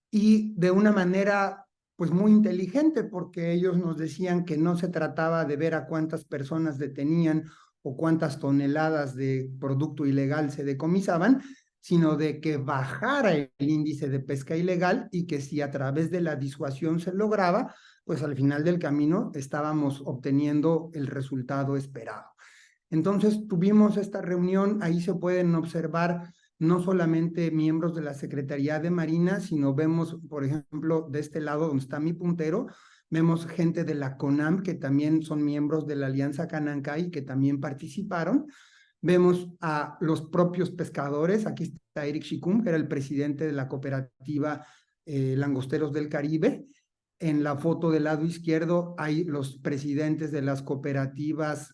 B: y de una manera pues muy inteligente, porque ellos nos decían que no se trataba de ver a cuántas personas detenían o cuántas toneladas de producto ilegal se decomisaban, sino de que bajara el índice de pesca ilegal, y que si a través de la disuasión se lograba, pues al final del camino estábamos obteniendo el resultado esperado. Entonces tuvimos esta reunión, ahí se pueden observar no solamente miembros de la Secretaría de Marina, sino vemos, por ejemplo, de este lado donde está mi puntero, vemos gente de la CONAM, que también son miembros de la Alianza Canancay, que también participaron. Vemos a los propios pescadores, aquí está Eric Shicum, que era el presidente de la cooperativa Langosteros del Caribe. En la foto del lado izquierdo hay los presidentes de las cooperativas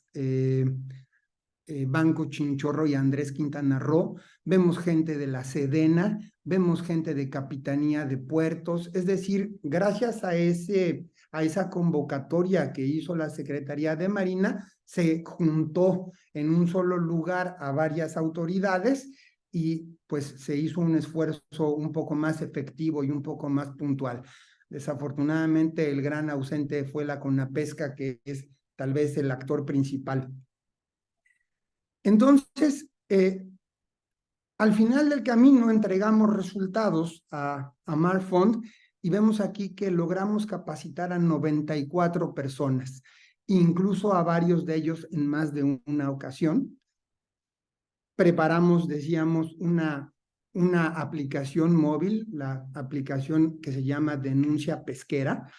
B: Banco Chinchorro y Andrés Quintana Roo. Vemos gente de la Sedena, vemos gente de Capitanía de Puertos. Es decir, gracias a esa convocatoria que hizo la Secretaría de Marina, se juntó en un solo lugar a varias autoridades, y pues se hizo un esfuerzo un poco más efectivo y un poco más puntual. Desafortunadamente, el gran ausente fue la CONAPESCA, que es tal vez el actor principal. Entonces, al final del camino entregamos resultados a Marfond, y vemos aquí que logramos capacitar a 94 personas, incluso a varios de ellos en más de una ocasión. Preparamos, decíamos, una aplicación móvil, la aplicación que se llama Denuncia Pesquera,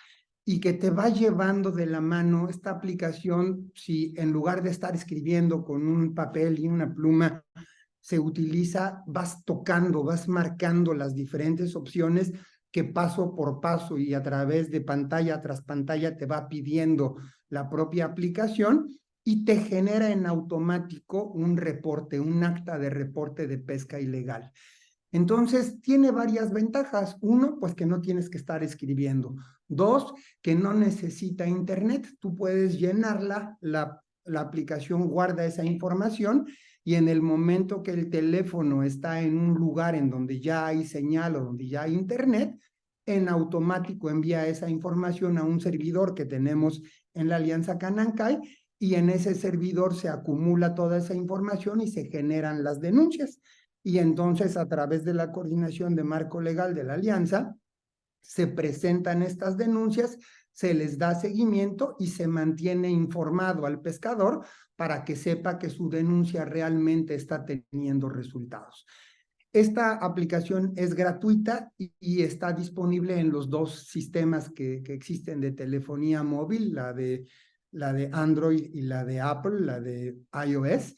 B: y que te va llevando de la mano esta aplicación. Si en lugar de estar escribiendo con un papel y una pluma, se utiliza, vas tocando, vas marcando las diferentes opciones que paso por paso y a través de pantalla tras pantalla te va pidiendo la propia aplicación, y te genera en automático un reporte, un acta de reporte de pesca ilegal. Entonces, tiene varias ventajas. Uno, pues que no tienes que estar escribiendo. Dos, que no necesita internet. Tú puedes llenarla, la aplicación guarda esa información, y en el momento que el teléfono está en un lugar en donde ya hay señal o donde ya hay internet, en automático envía esa información a un servidor que tenemos en la Alianza Canancay, y en ese servidor se acumula toda esa información y se generan las denuncias. Y entonces, a través de la coordinación de marco legal de la Alianza, se presentan estas denuncias, se les da seguimiento y se mantiene informado al pescador para que sepa que su denuncia realmente está teniendo resultados. Esta aplicación es gratuita y está disponible en los dos sistemas que existen de telefonía móvil, la de Android y la de Apple, la de iOS.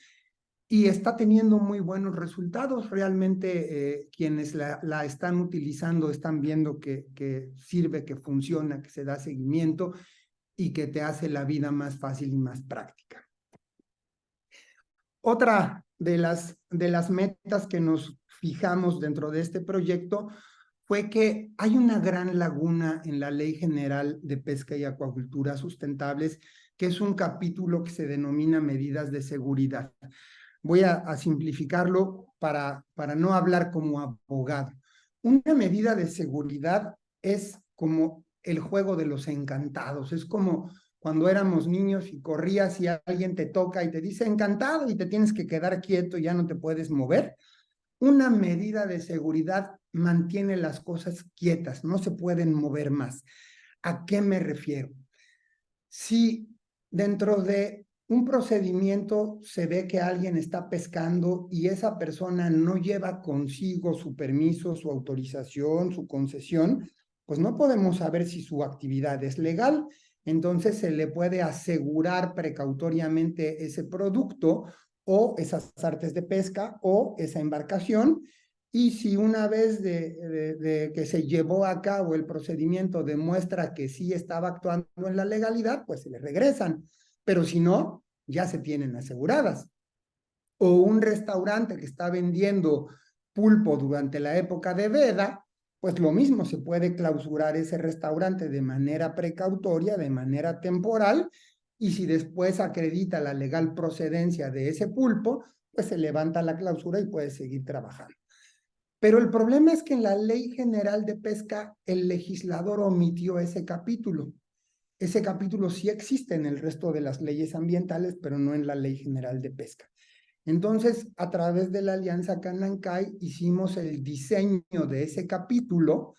B: Y está teniendo muy buenos resultados. Realmente quienes la están utilizando están viendo que sirve, que funciona, que se da seguimiento y que te hace la vida más fácil y más práctica. Otra de las metas que nos fijamos dentro de este proyecto fue que hay una gran laguna en la Ley General de Pesca y Acuacultura Sustentables, que es un capítulo que se denomina medidas de seguridad. Voy a simplificarlo para no hablar como abogado. Una medida de seguridad es como el juego de los encantados. Es como cuando éramos niños y corrías y alguien te toca y te dice encantado y te tienes que quedar quieto y ya no te puedes mover. Una medida de seguridad mantiene las cosas quietas, no se pueden mover más. ¿A qué me refiero? Si dentro de un procedimiento se ve que alguien está pescando y esa persona no lleva consigo su permiso, su autorización, su concesión, pues no podemos saber si su actividad es legal. Entonces se le puede asegurar precautoriamente ese producto o esas artes de pesca o esa embarcación, y si una vez de que se llevó a cabo el procedimiento demuestra que sí estaba actuando en la legalidad, pues se le regresan, pero si no, ya se tienen aseguradas. O un restaurante que está vendiendo pulpo durante la época de veda, pues lo mismo, se puede clausurar ese restaurante de manera precautoria, de manera temporal, y si después acredita la legal procedencia de ese pulpo, pues se levanta la clausura y puede seguir trabajando. Pero el problema es que en la Ley General de Pesca el legislador omitió ese capítulo. Ese capítulo sí existe en el resto de las leyes ambientales, pero no en la Ley General de Pesca. Entonces, a través de la Alianza Canancay hicimos el diseño de ese capítulo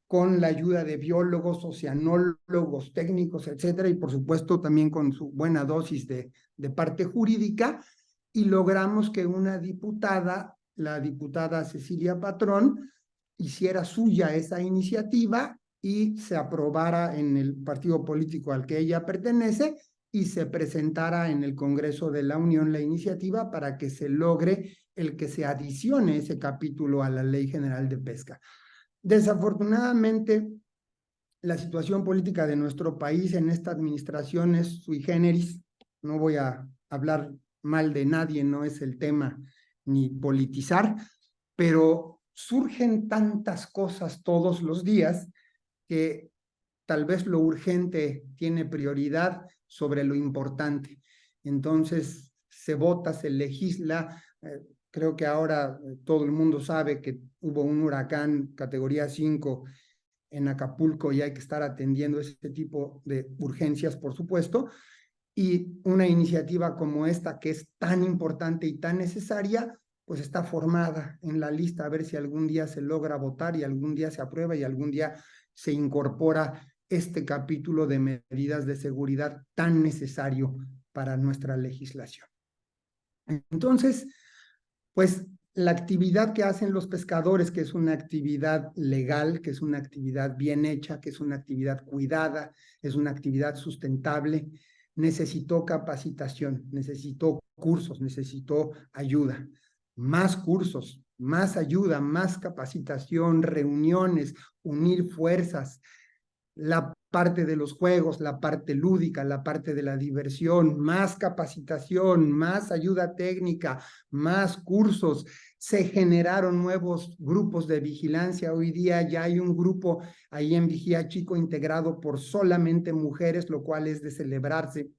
B: con la ayuda de biólogos, oceanólogos, técnicos, etcétera, y por supuesto también con su buena dosis de parte jurídica, y logramos que una diputada, la diputada Cecilia Patrón, hiciera suya esa iniciativa y se aprobara en el partido político al que ella pertenece y se presentara en el Congreso de la Unión la iniciativa para que se logre el que se adicione ese capítulo a la Ley General de Pesca. Desafortunadamente, la situación política de nuestro país en esta administración es sui generis. No voy a hablar mal de nadie, no es el tema ni politizar, pero surgen tantas cosas todos los días que tal vez lo urgente tiene prioridad sobre lo importante. Entonces se vota, se legisla. Creo que ahora todo el mundo sabe que hubo un huracán categoría 5 en Acapulco y hay que estar atendiendo ese tipo de urgencias, por supuesto. Y una iniciativa como esta, que es tan importante y tan necesaria, pues está formada en la lista, a ver si algún día se logra votar y algún día se aprueba y algún día se incorpora este capítulo de medidas de seguridad tan necesario para nuestra legislación. Entonces, pues la actividad que hacen los pescadores, que es una actividad legal, que es una actividad bien hecha, que es una actividad cuidada, es una actividad sustentable, necesitó capacitación, necesitó cursos, necesitó ayuda, más cursos, más ayuda, más capacitación, reuniones, unir fuerzas, la parte de los juegos, la parte lúdica, la parte de la diversión, más capacitación, más ayuda técnica, más cursos. Se generaron nuevos grupos de vigilancia. Hoy día ya hay un grupo ahí en Vigía Chico integrado por solamente mujeres, lo cual es de celebrarse.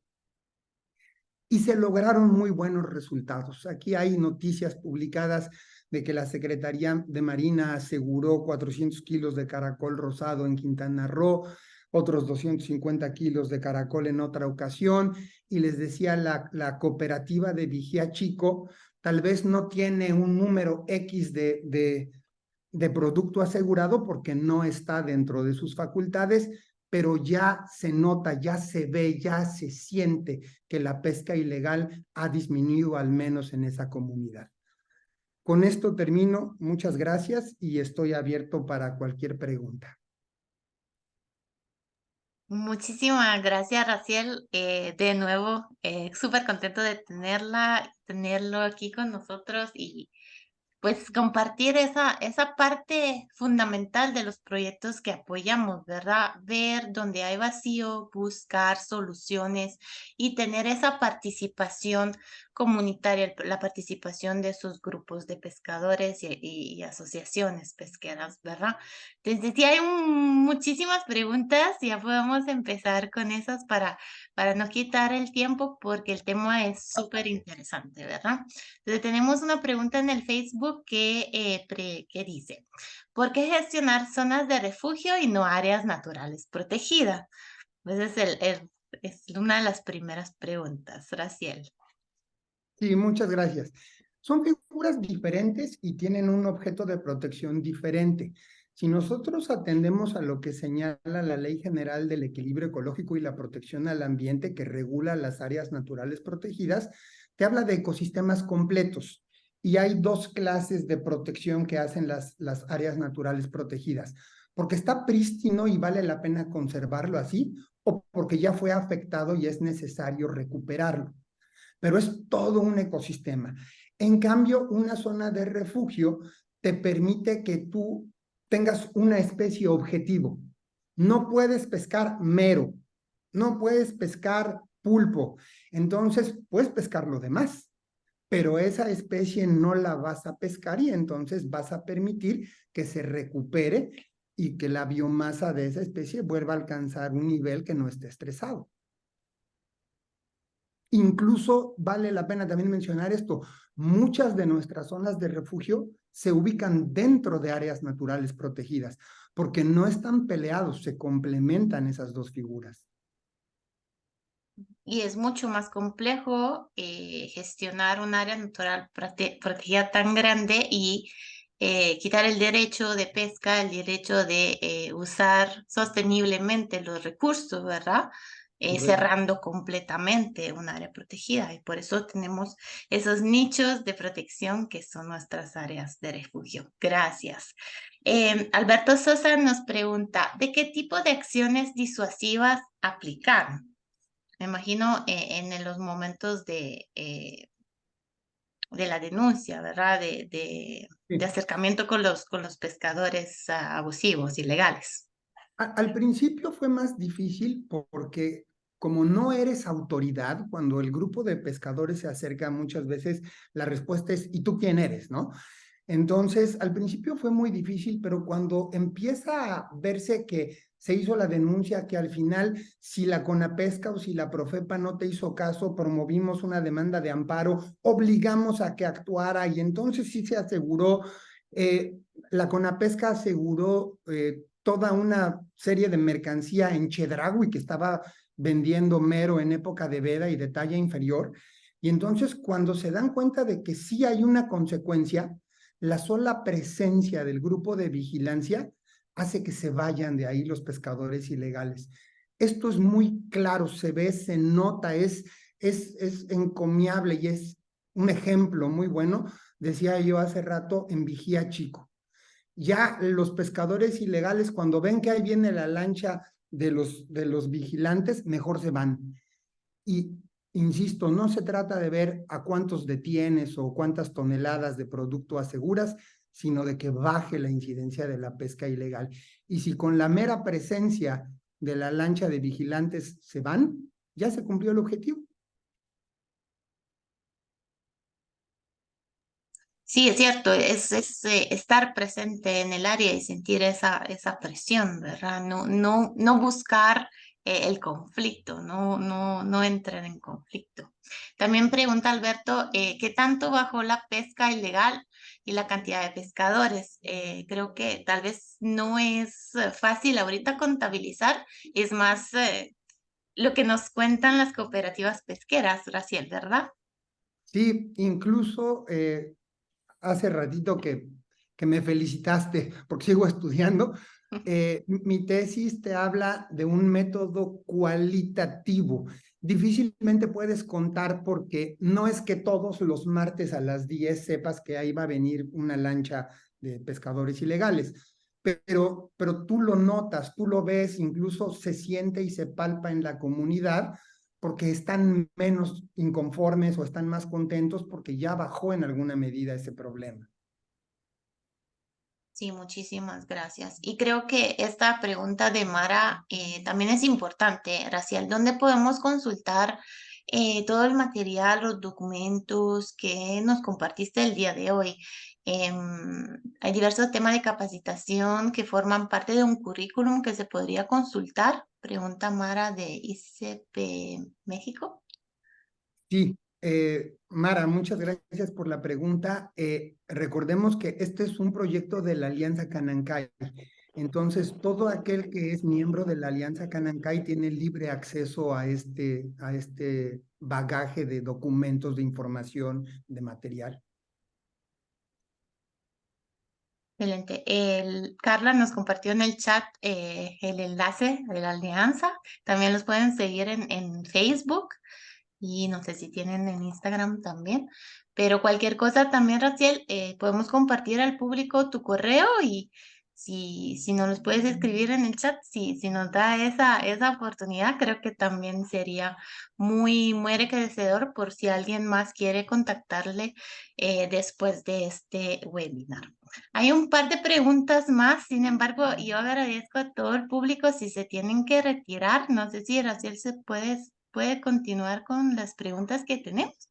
B: Y se lograron muy buenos resultados. Aquí hay noticias publicadas de que la Secretaría de Marina aseguró 400 kilos de caracol rosado en Quintana Roo, otros 250 kilos de caracol en otra ocasión, y les decía, la cooperativa de Vigía Chico tal vez no tiene un número X de producto asegurado porque no está dentro de sus facultades, pero ya se nota, ya se ve, ya se siente que la pesca ilegal ha disminuido al menos en esa comunidad. Con esto termino. Muchas gracias y estoy abierto para cualquier pregunta.
A: Muchísimas gracias, Raciel. De nuevo, súper contento de tenerlo aquí con nosotros y pues compartir esa parte fundamental de los proyectos que apoyamos, ¿verdad? Ver dónde hay vacío, buscar soluciones y tener esa participación comunitaria, la participación de sus grupos de pescadores y asociaciones pesqueras, ¿verdad? Entonces, sí hay muchísimas preguntas, ya podemos empezar con esas para no quitar el tiempo porque el tema es súper interesante, ¿verdad? Entonces, tenemos una pregunta en el Facebook que dice, ¿por qué gestionar zonas de refugio y no áreas naturales protegidas? Pues es una de las primeras preguntas, Raciel.
B: Sí, muchas gracias. Son figuras diferentes y tienen un objeto de protección diferente. Si nosotros atendemos a lo que señala la Ley General del Equilibrio Ecológico y la Protección al Ambiente, que regula las áreas naturales protegidas, te habla de ecosistemas completos. Y hay dos clases de protección que hacen las áreas naturales protegidas. Porque está prístino y vale la pena conservarlo así, o porque ya fue afectado y es necesario recuperarlo. Pero es todo un ecosistema. En cambio, una zona de refugio te permite que tú tengas una especie objetivo. No puedes pescar mero, no puedes pescar pulpo, entonces puedes pescar lo demás, pero esa especie no la vas a pescar y entonces vas a permitir que se recupere y que la biomasa de esa especie vuelva a alcanzar un nivel que no esté estresado. Incluso vale la pena también mencionar esto, muchas de nuestras zonas de refugio se ubican dentro de áreas naturales protegidas, porque no están peleados, se complementan esas dos figuras.
A: Y es mucho más complejo gestionar un área natural protegida tan grande y quitar el derecho de pesca, el derecho de usar sosteniblemente los recursos, ¿verdad? Cerrando completamente un área protegida. Y por eso tenemos esos nichos de protección que son nuestras áreas de refugio. Gracias. Alberto Sosa nos pregunta, ¿de qué tipo de acciones disuasivas aplicar? Me imagino en los momentos de la denuncia, ¿verdad? De acercamiento con los pescadores abusivos, ilegales.
B: Al principio fue más difícil porque como no eres autoridad, cuando el grupo de pescadores se acerca muchas veces, la respuesta es, ¿y tú quién eres, no? Entonces, al principio fue muy difícil, pero cuando empieza a verse que se hizo la denuncia, que al final, si la CONAPESCA o si la Profepa no te hizo caso, promovimos una demanda de amparo, obligamos a que actuara y entonces sí se aseguró, la CONAPESCA aseguró toda una serie de mercancía en Chedraui que estaba vendiendo mero en época de veda y de talla inferior. Y entonces cuando se dan cuenta de que sí hay una consecuencia, la sola presencia del grupo de vigilancia hace que se vayan de ahí los pescadores ilegales. Esto es muy claro, se ve, se nota, es encomiable y es un ejemplo muy bueno, decía yo hace rato, en Vigía Chico. Ya los pescadores ilegales, cuando ven que ahí viene la lancha de los vigilantes, mejor se van. Y insisto, no se trata de ver a cuántos detienes o cuántas toneladas de producto aseguras, sino de que baje la incidencia de la pesca ilegal. Y si con la mera presencia de la lancha de vigilantes se van, ya se cumplió el objetivo.
A: Sí, es cierto, es estar presente en el área y sentir esa presión, ¿verdad? No buscar el conflicto, no entrar en conflicto. También pregunta Alberto, ¿qué tanto bajó la pesca ilegal y la cantidad de pescadores? Creo que tal vez no es fácil ahorita contabilizar, es más lo que nos cuentan las cooperativas pesqueras, Raciel, ¿verdad?
B: Sí, incluso hace ratito que me felicitaste porque sigo estudiando. Mi tesis te habla de un método cualitativo. Difícilmente puedes contar porque no es que todos los martes a las 10 sepas que ahí va a venir una lancha de pescadores ilegales, pero tú lo notas, tú lo ves, incluso se siente y se palpa en la comunidad porque están menos inconformes o están más contentos porque ya bajó en alguna medida ese problema.
A: Sí, muchísimas gracias. Y creo que esta pregunta de Mara también es importante, Raciel. ¿Dónde podemos consultar todo el material, los documentos que nos compartiste el día de hoy? Hay diversos temas de capacitación que forman parte de un currículum que se podría consultar. Pregunta Mara de ICP México.
B: Sí, Mara, muchas gracias por la pregunta. Recordemos que este es un proyecto de la Alianza Canancay. Entonces, todo aquel que es miembro de la Alianza Canancay tiene libre acceso a este bagaje de documentos, de información, de material.
A: Excelente. Carla nos compartió en el chat el enlace de la alianza. También los pueden seguir en Facebook y no sé si tienen en Instagram también. Pero cualquier cosa también, Raciel, podemos compartir al público tu correo y si nos los puedes escribir en el chat, si nos da esa oportunidad, creo que también sería muy enriquecedor por si alguien más quiere contactarle después de este webinar. Hay un par de preguntas más, sin embargo, yo agradezco a todo el público si se tienen que retirar. No sé si Raciel puede continuar con las preguntas que tenemos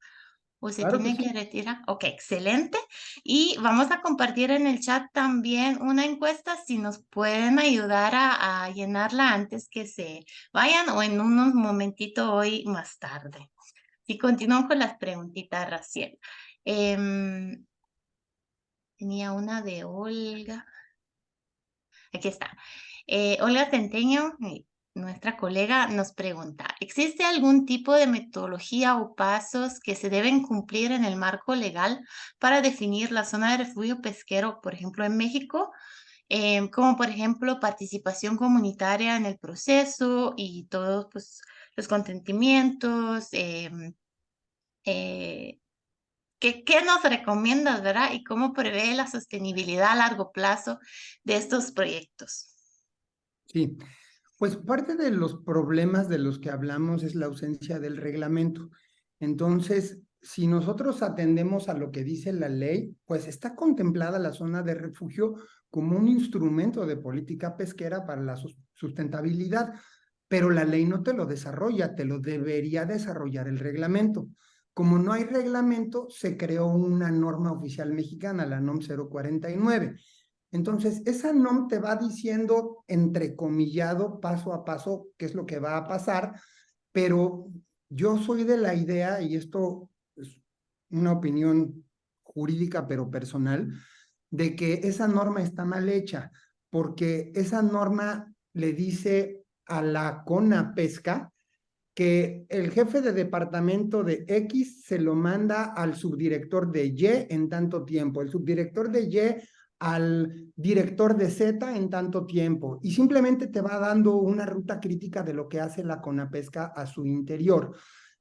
A: o se
B: Claro que
A: tiene
B: sí.
A: que retirar. Ok, excelente. Y vamos a compartir en el chat también una encuesta si nos pueden ayudar a llenarla antes que se vayan o en unos momentitos hoy más tarde. Y continúo con las preguntitas, Raciel. Tenía una de Olga. Aquí está. Olga Centeño, nuestra colega, nos pregunta, ¿existe algún tipo de metodología o pasos que se deben cumplir en el marco legal para definir la zona de refugio pesquero, por ejemplo, en México? Como por ejemplo participación comunitaria en el proceso y todos pues, los consentimientos, eh, ¿qué nos recomiendas, verdad? ¿Y cómo prevé la sostenibilidad a largo plazo de estos proyectos?
B: Sí, pues parte de los problemas de los que hablamos es la ausencia del reglamento. Entonces, si nosotros atendemos a lo que dice la ley, pues está contemplada la zona de refugio como un instrumento de política pesquera para la sustentabilidad, pero la ley no te lo desarrolla, te lo debería desarrollar el reglamento. Como no hay reglamento, se creó una norma oficial mexicana, la NOM 049. Entonces, esa NOM te va diciendo, entrecomillado, paso a paso, qué es lo que va a pasar, pero yo soy de la idea, y esto es una opinión jurídica pero personal, de que esa norma está mal hecha, porque esa norma le dice a la CONAPESCA que el jefe de departamento de X se lo manda al subdirector de Y en tanto tiempo, el subdirector de Y al director de Z en tanto tiempo, y simplemente te va dando una ruta crítica de lo que hace la CONAPESCA a su interior,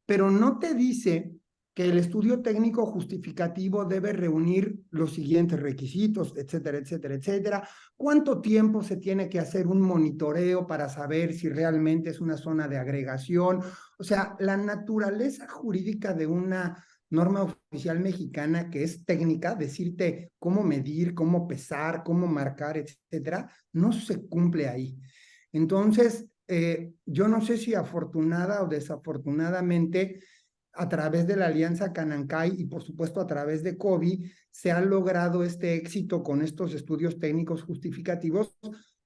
B: pero no te dice que el estudio técnico justificativo debe reunir los siguientes requisitos, etcétera, etcétera, etcétera. ¿Cuánto tiempo se tiene que hacer un monitoreo para saber si realmente es una zona de agregación? O sea, la naturaleza jurídica de una norma oficial mexicana que es técnica, decirte cómo medir, cómo pesar, cómo marcar, etcétera, no se cumple ahí. Entonces, yo no sé si afortunada o desafortunadamente, a través de la Alianza Canancay y por supuesto a través de COVID, se ha logrado este éxito con estos estudios técnicos justificativos,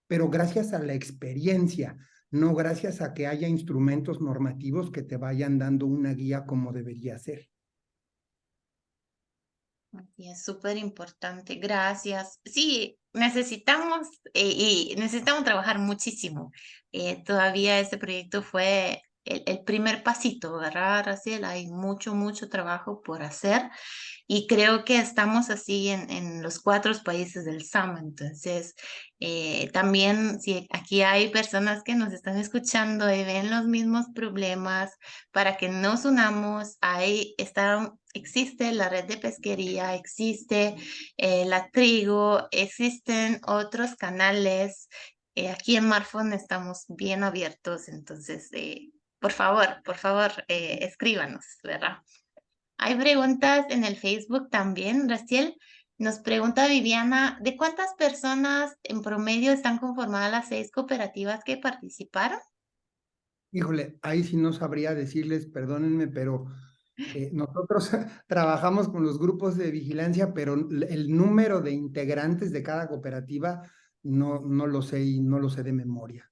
B: pero gracias a la experiencia, no gracias a que haya instrumentos normativos que te vayan dando una guía como debería ser.
A: Así es súper importante, gracias. Sí, necesitamos y necesitamos trabajar muchísimo. Todavía este proyecto fue el primer pasito, ¿verdad, Raciel? Hay mucho trabajo por hacer y creo que estamos así en los 4 países del SAM. Entonces, también si aquí hay personas que nos están escuchando y ven los mismos problemas, para que nos unamos, existe la red de pesquería, existe la trigo, existen otros canales. Aquí en Marfon estamos bien abiertos, entonces, por favor, escríbanos, ¿verdad? Hay preguntas en el Facebook también, Raciel. Nos pregunta Viviana, ¿de cuántas personas en promedio están conformadas las 6 cooperativas que participaron?
B: Híjole, ahí sí no sabría decirles, perdónenme, pero nosotros trabajamos con los grupos de vigilancia, pero el número de integrantes de cada cooperativa no lo sé y no lo sé de memoria.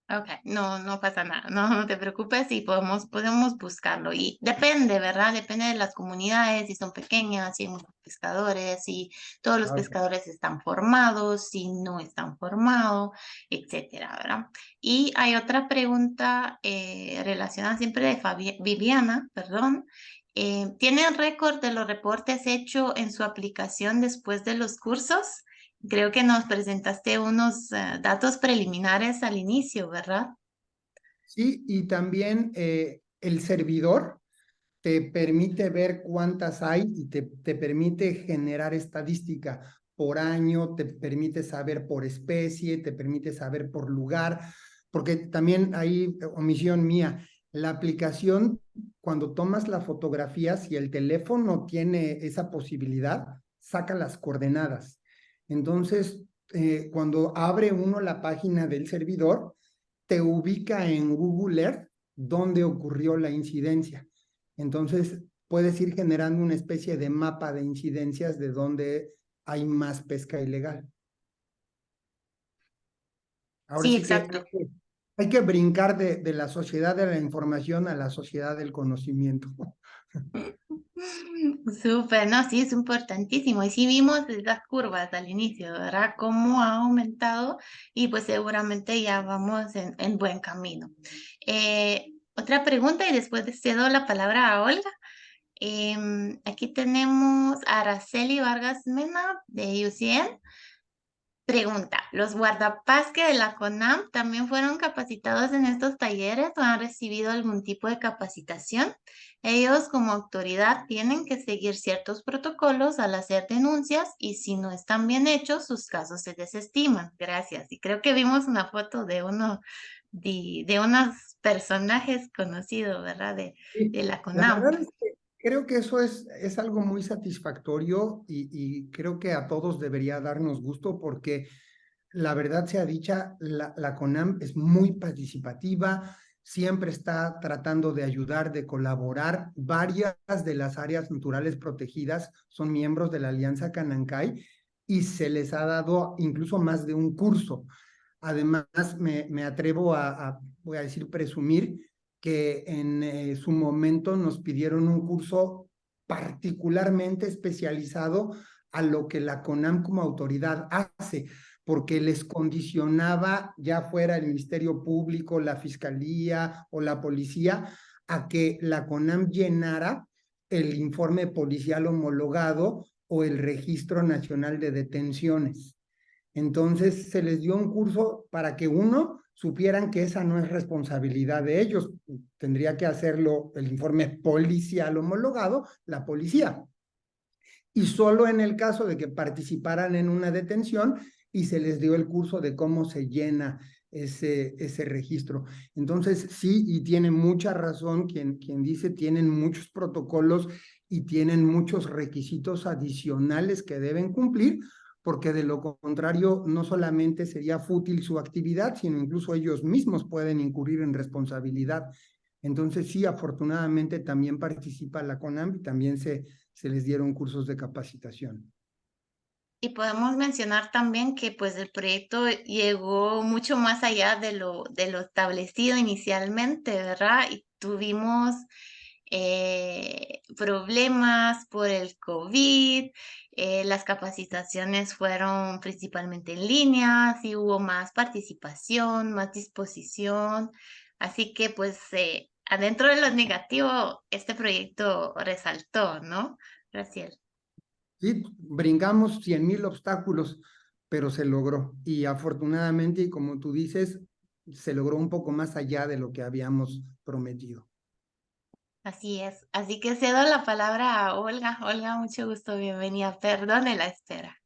A: Ok, no pasa nada, no te preocupes y podemos buscarlo. Y depende, ¿verdad? Depende de las comunidades, si son pequeñas, si hay muchos pescadores, si todos los
B: Claro.
A: pescadores están formados, si no están formados, etcétera, ¿verdad? Y hay otra pregunta relacionada siempre de Viviana, perdón. ¿Tiene el récord de los reportes hechos en su aplicación después de los cursos? Creo que nos presentaste unos datos preliminares al inicio, ¿verdad?
B: Sí, y también el servidor te permite ver cuántas hay y te permite generar estadística. por año, te permite saber por especie, te permite saber por lugar, porque también hay omisión mía. La aplicación, cuando tomas la fotografía, si el teléfono tiene esa posibilidad, saca las coordenadas. Entonces, cuando abre uno la página del servidor, te ubica en Google Earth donde ocurrió la incidencia. Entonces, puedes ir generando una especie de mapa de incidencias de donde hay más pesca ilegal. Ahora
A: Sí,
B: sí que
A: exacto.
B: hay que brincar de la sociedad de la información a la sociedad del conocimiento.
A: Súper, no, sí, es importantísimo. Y sí vimos esas curvas al inicio, ¿verdad? Cómo ha aumentado y pues seguramente ya vamos en buen camino. Otra pregunta y después cedo la palabra a Olga. Aquí tenemos a Araceli Vargas Mena de UCN. Pregunta, ¿los guardapasque de la CONAM también fueron capacitados en estos talleres o han recibido algún tipo de capacitación? Ellos como autoridad tienen que seguir ciertos protocolos al hacer denuncias y si no están bien hechos, sus casos se desestiman. Gracias. Y creo que vimos una foto de uno de unos personajes conocidos, ¿verdad? De
B: Sí,
A: la
B: la
A: CONAM.
B: verdad es que creo que eso es algo muy satisfactorio y creo que a todos debería darnos gusto porque la verdad sea dicha, la CONAM es muy participativa, siempre está tratando de ayudar, de colaborar. Varias de las áreas naturales protegidas son miembros de la Alianza Canancay y se les ha dado incluso más de un curso. Además, me atrevo voy a decir, presumir que en su momento nos pidieron un curso particularmente especializado a lo que la CONAM como autoridad hace, porque les condicionaba, ya fuera el Ministerio Público, la Fiscalía o la Policía, a que la CONAM llenara el informe policial homologado o el Registro Nacional de Detenciones. Entonces se les dio un curso para que uno supieran que esa no es responsabilidad de ellos. Tendría que hacerlo el informe policial homologado, la policía. Y solo en el caso de que participaran en una detención y se les dio el curso de cómo se llena ese registro. Entonces, sí, y tiene mucha razón quien dice, tienen muchos protocolos y tienen muchos requisitos adicionales que deben cumplir, porque de lo contrario no solamente sería fútil su actividad, sino incluso ellos mismos pueden incurrir en responsabilidad. Entonces, sí, afortunadamente también participa la CONAM y también se les dieron cursos de capacitación.
A: Y podemos mencionar también que pues el proyecto llegó mucho más allá de lo establecido inicialmente, ¿verdad? Y tuvimos problemas por el COVID, las capacitaciones fueron principalmente en línea, sí hubo más participación, más disposición, así que pues adentro de lo negativo, este proyecto resaltó, ¿no? Gracias.
B: Sí, brincamos 100,000 obstáculos, pero se logró. Y afortunadamente, y como tú dices, se logró un poco más allá de lo que habíamos prometido.
A: Así es. Así que cedo la palabra a Olga. Olga, mucho gusto, bienvenida. Perdone la espera.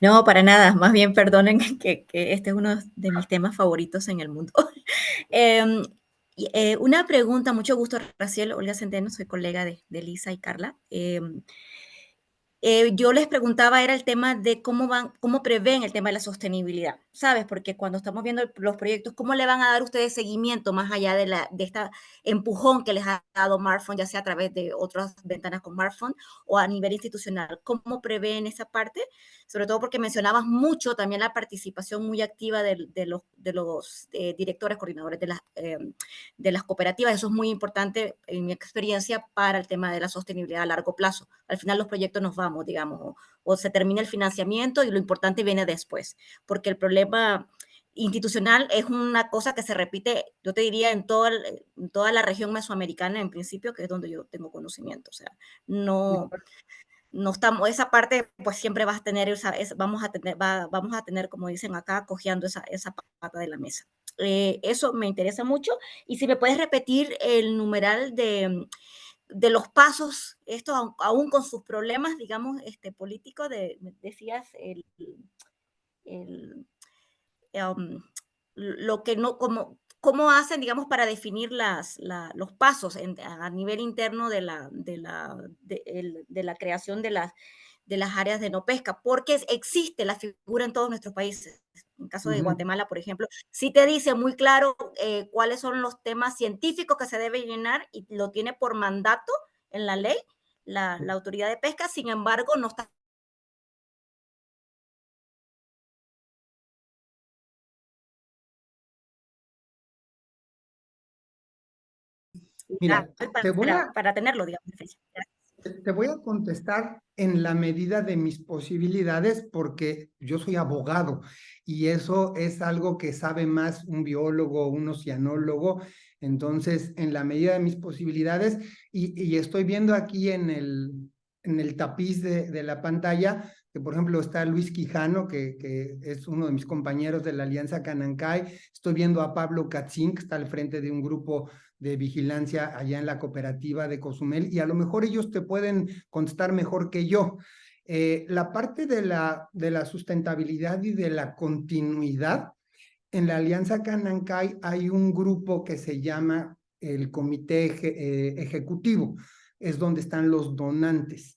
D: No, para nada, más bien perdonen que este es uno de mis temas favoritos en el mundo. Em, una pregunta, mucho gusto, Raciel, Olga Centeno, soy colega de Lisa y Carla. Yo les preguntaba, era el tema de cómo prevén el tema de la sostenibilidad, ¿sabes? Porque cuando estamos viendo los proyectos, ¿cómo le van a dar ustedes seguimiento más allá de esta empujón que les ha dado Marfond, ya sea a través de otras ventanas con Marfond o a nivel institucional? ¿Cómo prevén esa parte? Sobre todo porque mencionabas mucho también la participación muy activa de los directores, coordinadores de las cooperativas. Eso es muy importante en mi experiencia para el tema de la sostenibilidad a largo plazo. Al final los proyectos nos vamos, digamos, o se termina el financiamiento y lo importante viene después, porque el problema institucional es una cosa que se repite, yo te diría, en toda la región mesoamericana en principio, que es donde yo tengo conocimiento. O sea, no, no estamos, esa parte pues siempre vas a tener, vamos a tener, como dicen acá, cojeando esa pata de la mesa. Eso me interesa mucho. Y si me puedes repetir el numeral de los pasos, esto aún con sus problemas, digamos, políticos, decías, el, lo que no, cómo hacen, digamos, para definir los pasos a nivel interno de la creación de las áreas de no pesca, porque existe la figura en todos nuestros países. En el caso de Guatemala, por ejemplo, sí te dice muy claro cuáles son los temas científicos que se deben llenar y lo tiene por mandato en la ley la autoridad de pesca, sin embargo, no está.
B: Mira,
D: Para tenerlo, digamos.
B: te voy a contestar en la medida de mis posibilidades porque yo soy abogado y eso es algo que sabe más un biólogo, un oceanólogo. Entonces, en la medida de mis posibilidades, y estoy viendo aquí en el tapiz de la pantalla, que por ejemplo está Luis Quijano, que es uno de mis compañeros de la Alianza Canancay. Estoy viendo a Pablo Katzin, que está al frente de un grupo de vigilancia allá en la cooperativa de Cozumel, y a lo mejor ellos te pueden contestar mejor que yo. La parte de la sustentabilidad y de la continuidad, en la Alianza Canancay hay un grupo que se llama el Comité Ejecutivo, es donde están los donantes.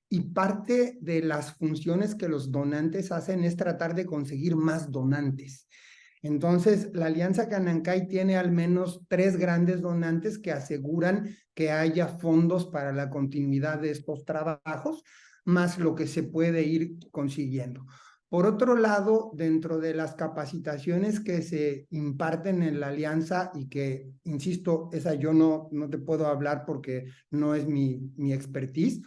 B: Y parte de las funciones que los donantes hacen es tratar de conseguir más donantes. Entonces, la Alianza Canancay tiene al menos 3 grandes donantes que aseguran que haya fondos para la continuidad de estos trabajos, más lo que se puede ir consiguiendo. Por otro lado, dentro de las capacitaciones que se imparten en la Alianza y que, insisto, esa yo no te puedo hablar porque no es mi expertise,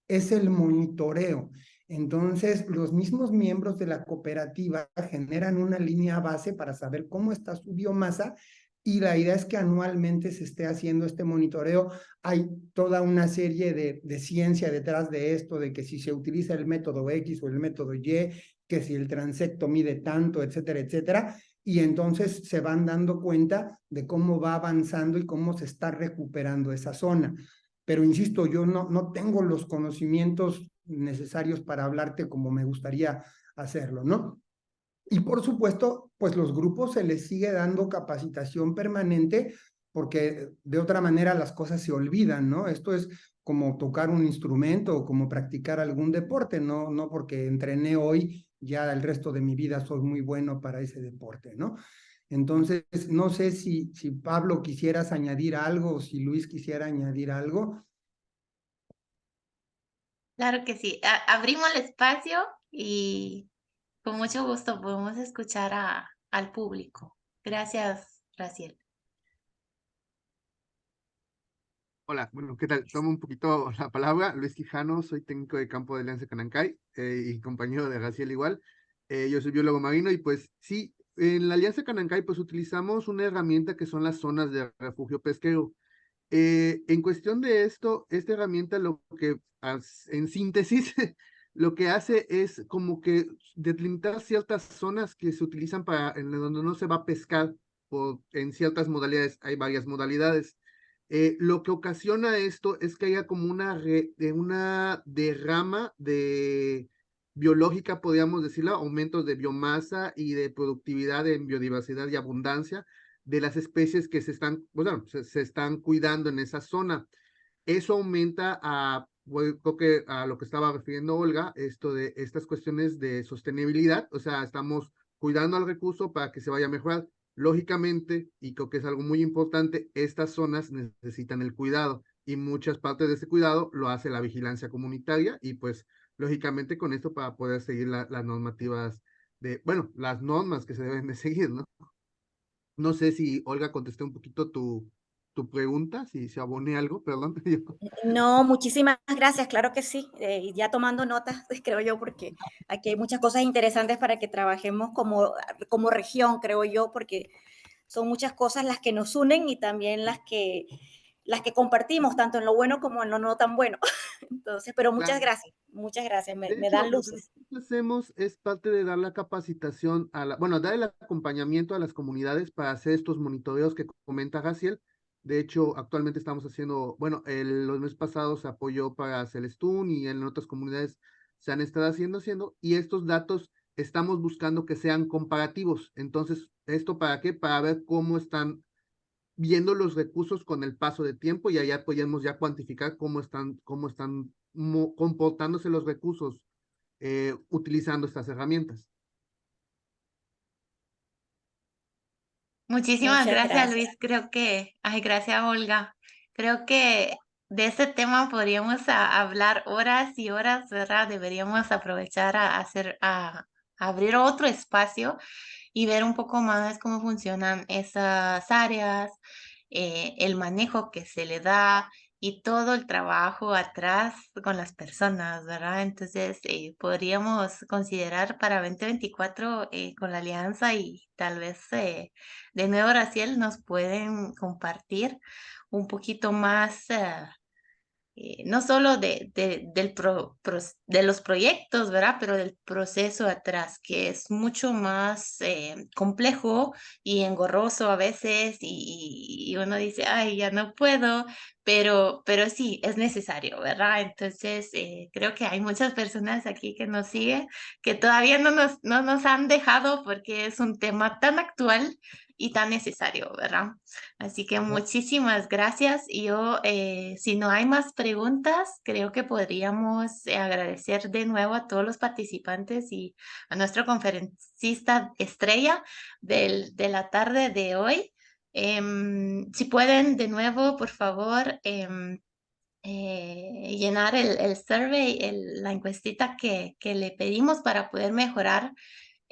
B: es el monitoreo. Entonces, los mismos miembros de la cooperativa generan una línea base para saber cómo está su biomasa y la idea es que anualmente se esté haciendo este monitoreo. Hay toda una serie de ciencia detrás de esto, de que si se utiliza el método X o el método Y, que si el transecto mide tanto, etcétera, etcétera. Y entonces se van dando cuenta de cómo va avanzando y cómo se está recuperando esa zona. Pero insisto, yo no tengo los conocimientos necesarios para hablarte como me gustaría hacerlo, ¿no? Y por supuesto, pues los grupos se les sigue dando capacitación permanente porque de otra manera las cosas se olvidan, ¿no? Esto es como tocar un instrumento o como practicar algún deporte, no porque entrené hoy, ya el resto de mi vida soy muy bueno para ese deporte, ¿no? Entonces, no sé si Pablo quisieras añadir algo o si Luis quisiera añadir algo.
A: Claro que sí. Abrimos el espacio y con mucho gusto podemos escuchar al público. Gracias, Raciel.
E: Hola, bueno, ¿qué tal? Tomo un poquito la palabra. Luis Quijano, soy técnico de campo de Alianza Canancay y compañero de Raciel igual. Yo soy biólogo marino y pues sí, en la Alianza Canancay pues utilizamos una herramienta que son las zonas de refugio pesquero. En cuestión de esto, esta herramienta lo que, en síntesis, lo que hace es como que delimitar ciertas zonas que se utilizan en donde no se va a pescar en ciertas modalidades. Hay varias modalidades. Lo que ocasiona esto es que haya como una derrama de biológica, podríamos decirlo, aumentos de biomasa y de productividad en biodiversidad y abundancia de las especies que se están cuidando en esa zona. Eso aumenta creo que a lo que estaba refiriendo Olga, esto de estas cuestiones de sostenibilidad, o sea, estamos cuidando al recurso para que se vaya a mejorar. Lógicamente, y creo que es algo muy importante, estas zonas necesitan el cuidado y muchas partes de ese cuidado lo hace la vigilancia comunitaria y pues lógicamente con esto para poder seguir las normativas las normas que se deben de seguir, ¿no? No sé si Olga contesté un poquito tu pregunta, si se aboné algo, perdón.
D: No, muchísimas gracias, claro que sí. Ya tomando notas, creo yo, porque aquí hay muchas cosas interesantes para que trabajemos como región, creo yo, porque son muchas cosas las que nos unen y también las que compartimos, tanto en lo bueno como en lo no tan bueno. Entonces, pero
E: Claro.
D: muchas gracias,
E: De
D: me
E: hecho,
D: dan
E: lo que
D: luces.
E: nosotros hacemos es parte de dar la capacitación dar el acompañamiento a las comunidades para hacer estos monitoreos que comenta Gaciel, De hecho, actualmente estamos haciendo, bueno, los meses pasados se apoyó para Celestún y en otras comunidades se han estado haciendo, y estos datos estamos buscando que sean comparativos. Entonces, ¿esto para qué? Para ver cómo están viendo los recursos con el paso de tiempo, y allá podemos ya cuantificar cómo están comportándose los recursos utilizando estas herramientas.
A: Muchísimas
D: Muchas
A: gracias,
D: gracias.
A: Luis. Creo que, ay, gracias, Olga. Creo que de este tema podríamos hablar horas y horas, ¿verdad? Deberíamos aprovechar a abrir otro espacio y ver un poco más cómo funcionan esas áreas, el manejo que se le da y todo el trabajo atrás con las personas, ¿verdad? Entonces, podríamos considerar para 2024 con la alianza y tal vez de nuevo, Raciel, nos pueden compartir un poquito más. No solo de los proyectos, ¿verdad? Pero del proceso atrás, que es mucho más complejo y engorroso a veces, y uno dice, ay, ya no puedo, pero sí, es necesario, ¿verdad? Entonces, creo que hay muchas personas aquí que nos siguen, que todavía no nos han dejado porque es un tema tan actual y tan necesario, ¿verdad? Así que muchísimas gracias. Y yo, si no hay más preguntas, creo que podríamos agradecer de nuevo a todos los participantes y a nuestro conferencista estrella de la tarde de hoy. Si pueden, de nuevo, por favor, llenar el survey, la encuestita que le pedimos para poder mejorar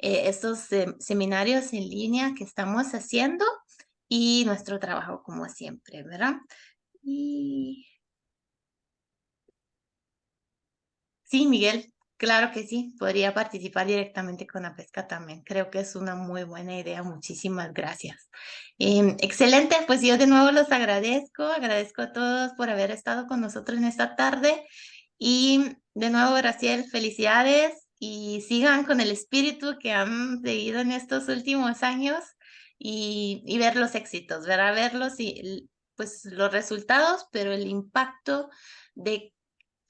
A: estos seminarios en línea que estamos haciendo y nuestro trabajo como siempre, ¿verdad? Y sí, Miguel, claro que sí, podría participar directamente con la pesca también. Creo que es una muy buena idea. Muchísimas gracias. Excelente, pues yo de nuevo los agradezco a todos por haber estado con nosotros en esta tarde. Y de nuevo, Graciel, felicidades y sigan con el espíritu que han seguido en estos últimos años y ver los éxitos, ¿verdad? Verlos y pues los resultados, pero el impacto de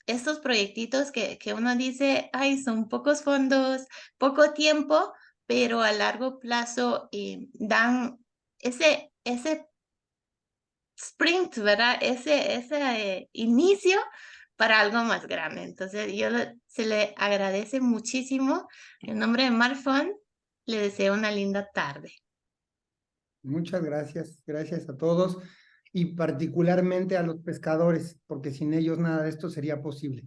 A: estos proyectitos que uno dice, ay, son pocos fondos, poco tiempo, pero a largo plazo dan ese sprint, ¿verdad? Ese inicio para algo más grande. Entonces, se le agradece muchísimo. En nombre de Marfon, le deseo una linda tarde.
B: Muchas gracias, gracias a todos y particularmente a los pescadores, porque sin ellos nada de esto sería posible.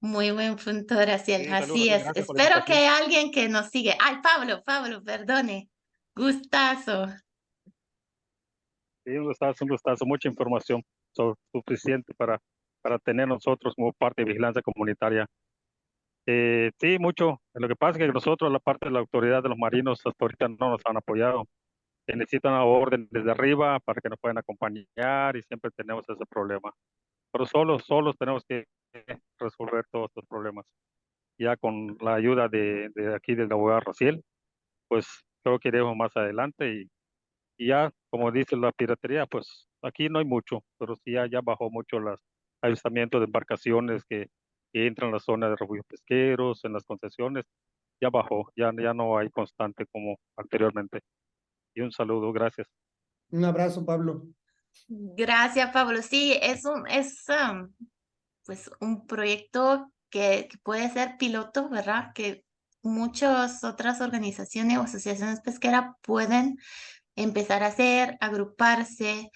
A: Muy buen punto, Graciela.
F: Sí, saludos,
A: Así
F: sí,
A: es.
F: gracias por la
A: Espero que
F: invitación.
A: haya alguien que nos sigue. Ay, Pablo, perdone. Gustazo.
F: Sí, un gustazo, mucha información suficiente para tener nosotros como parte de vigilancia comunitaria. Sí, mucho. Lo que pasa es que nosotros, la parte de la autoridad de los marinos, hasta ahorita no nos han apoyado. Necesitan una orden desde arriba para que nos puedan acompañar y siempre tenemos ese problema. Pero solos tenemos que resolver todos estos problemas. Ya con la ayuda de aquí del abogado Raciel, pues creo que iremos más adelante y ya, como dice la piratería, pues aquí no hay mucho, pero sí ya bajó mucho los avistamientos de embarcaciones que entran a la zona de refugios pesqueros, en las concesiones, ya bajó, ya no hay constante como anteriormente. Y un saludo, gracias.
B: Un abrazo, Pablo.
A: Gracias, Pablo. Sí, pues un proyecto que puede ser piloto, ¿verdad? Que muchas otras organizaciones o asociaciones pesqueras pueden empezar a hacer, agruparse,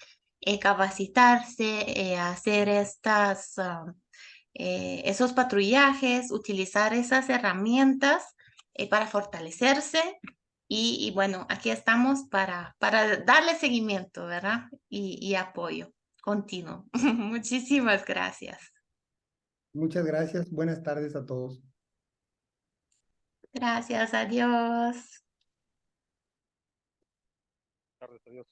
A: capacitarse, hacer esos patrullajes, utilizar esas herramientas para fortalecerse. Y bueno, aquí estamos para darle seguimiento, ¿verdad? Y apoyo continuo. Muchísimas gracias.
B: Muchas gracias. Buenas tardes a todos.
A: Gracias, adiós.
F: Buenas tardes, adiós.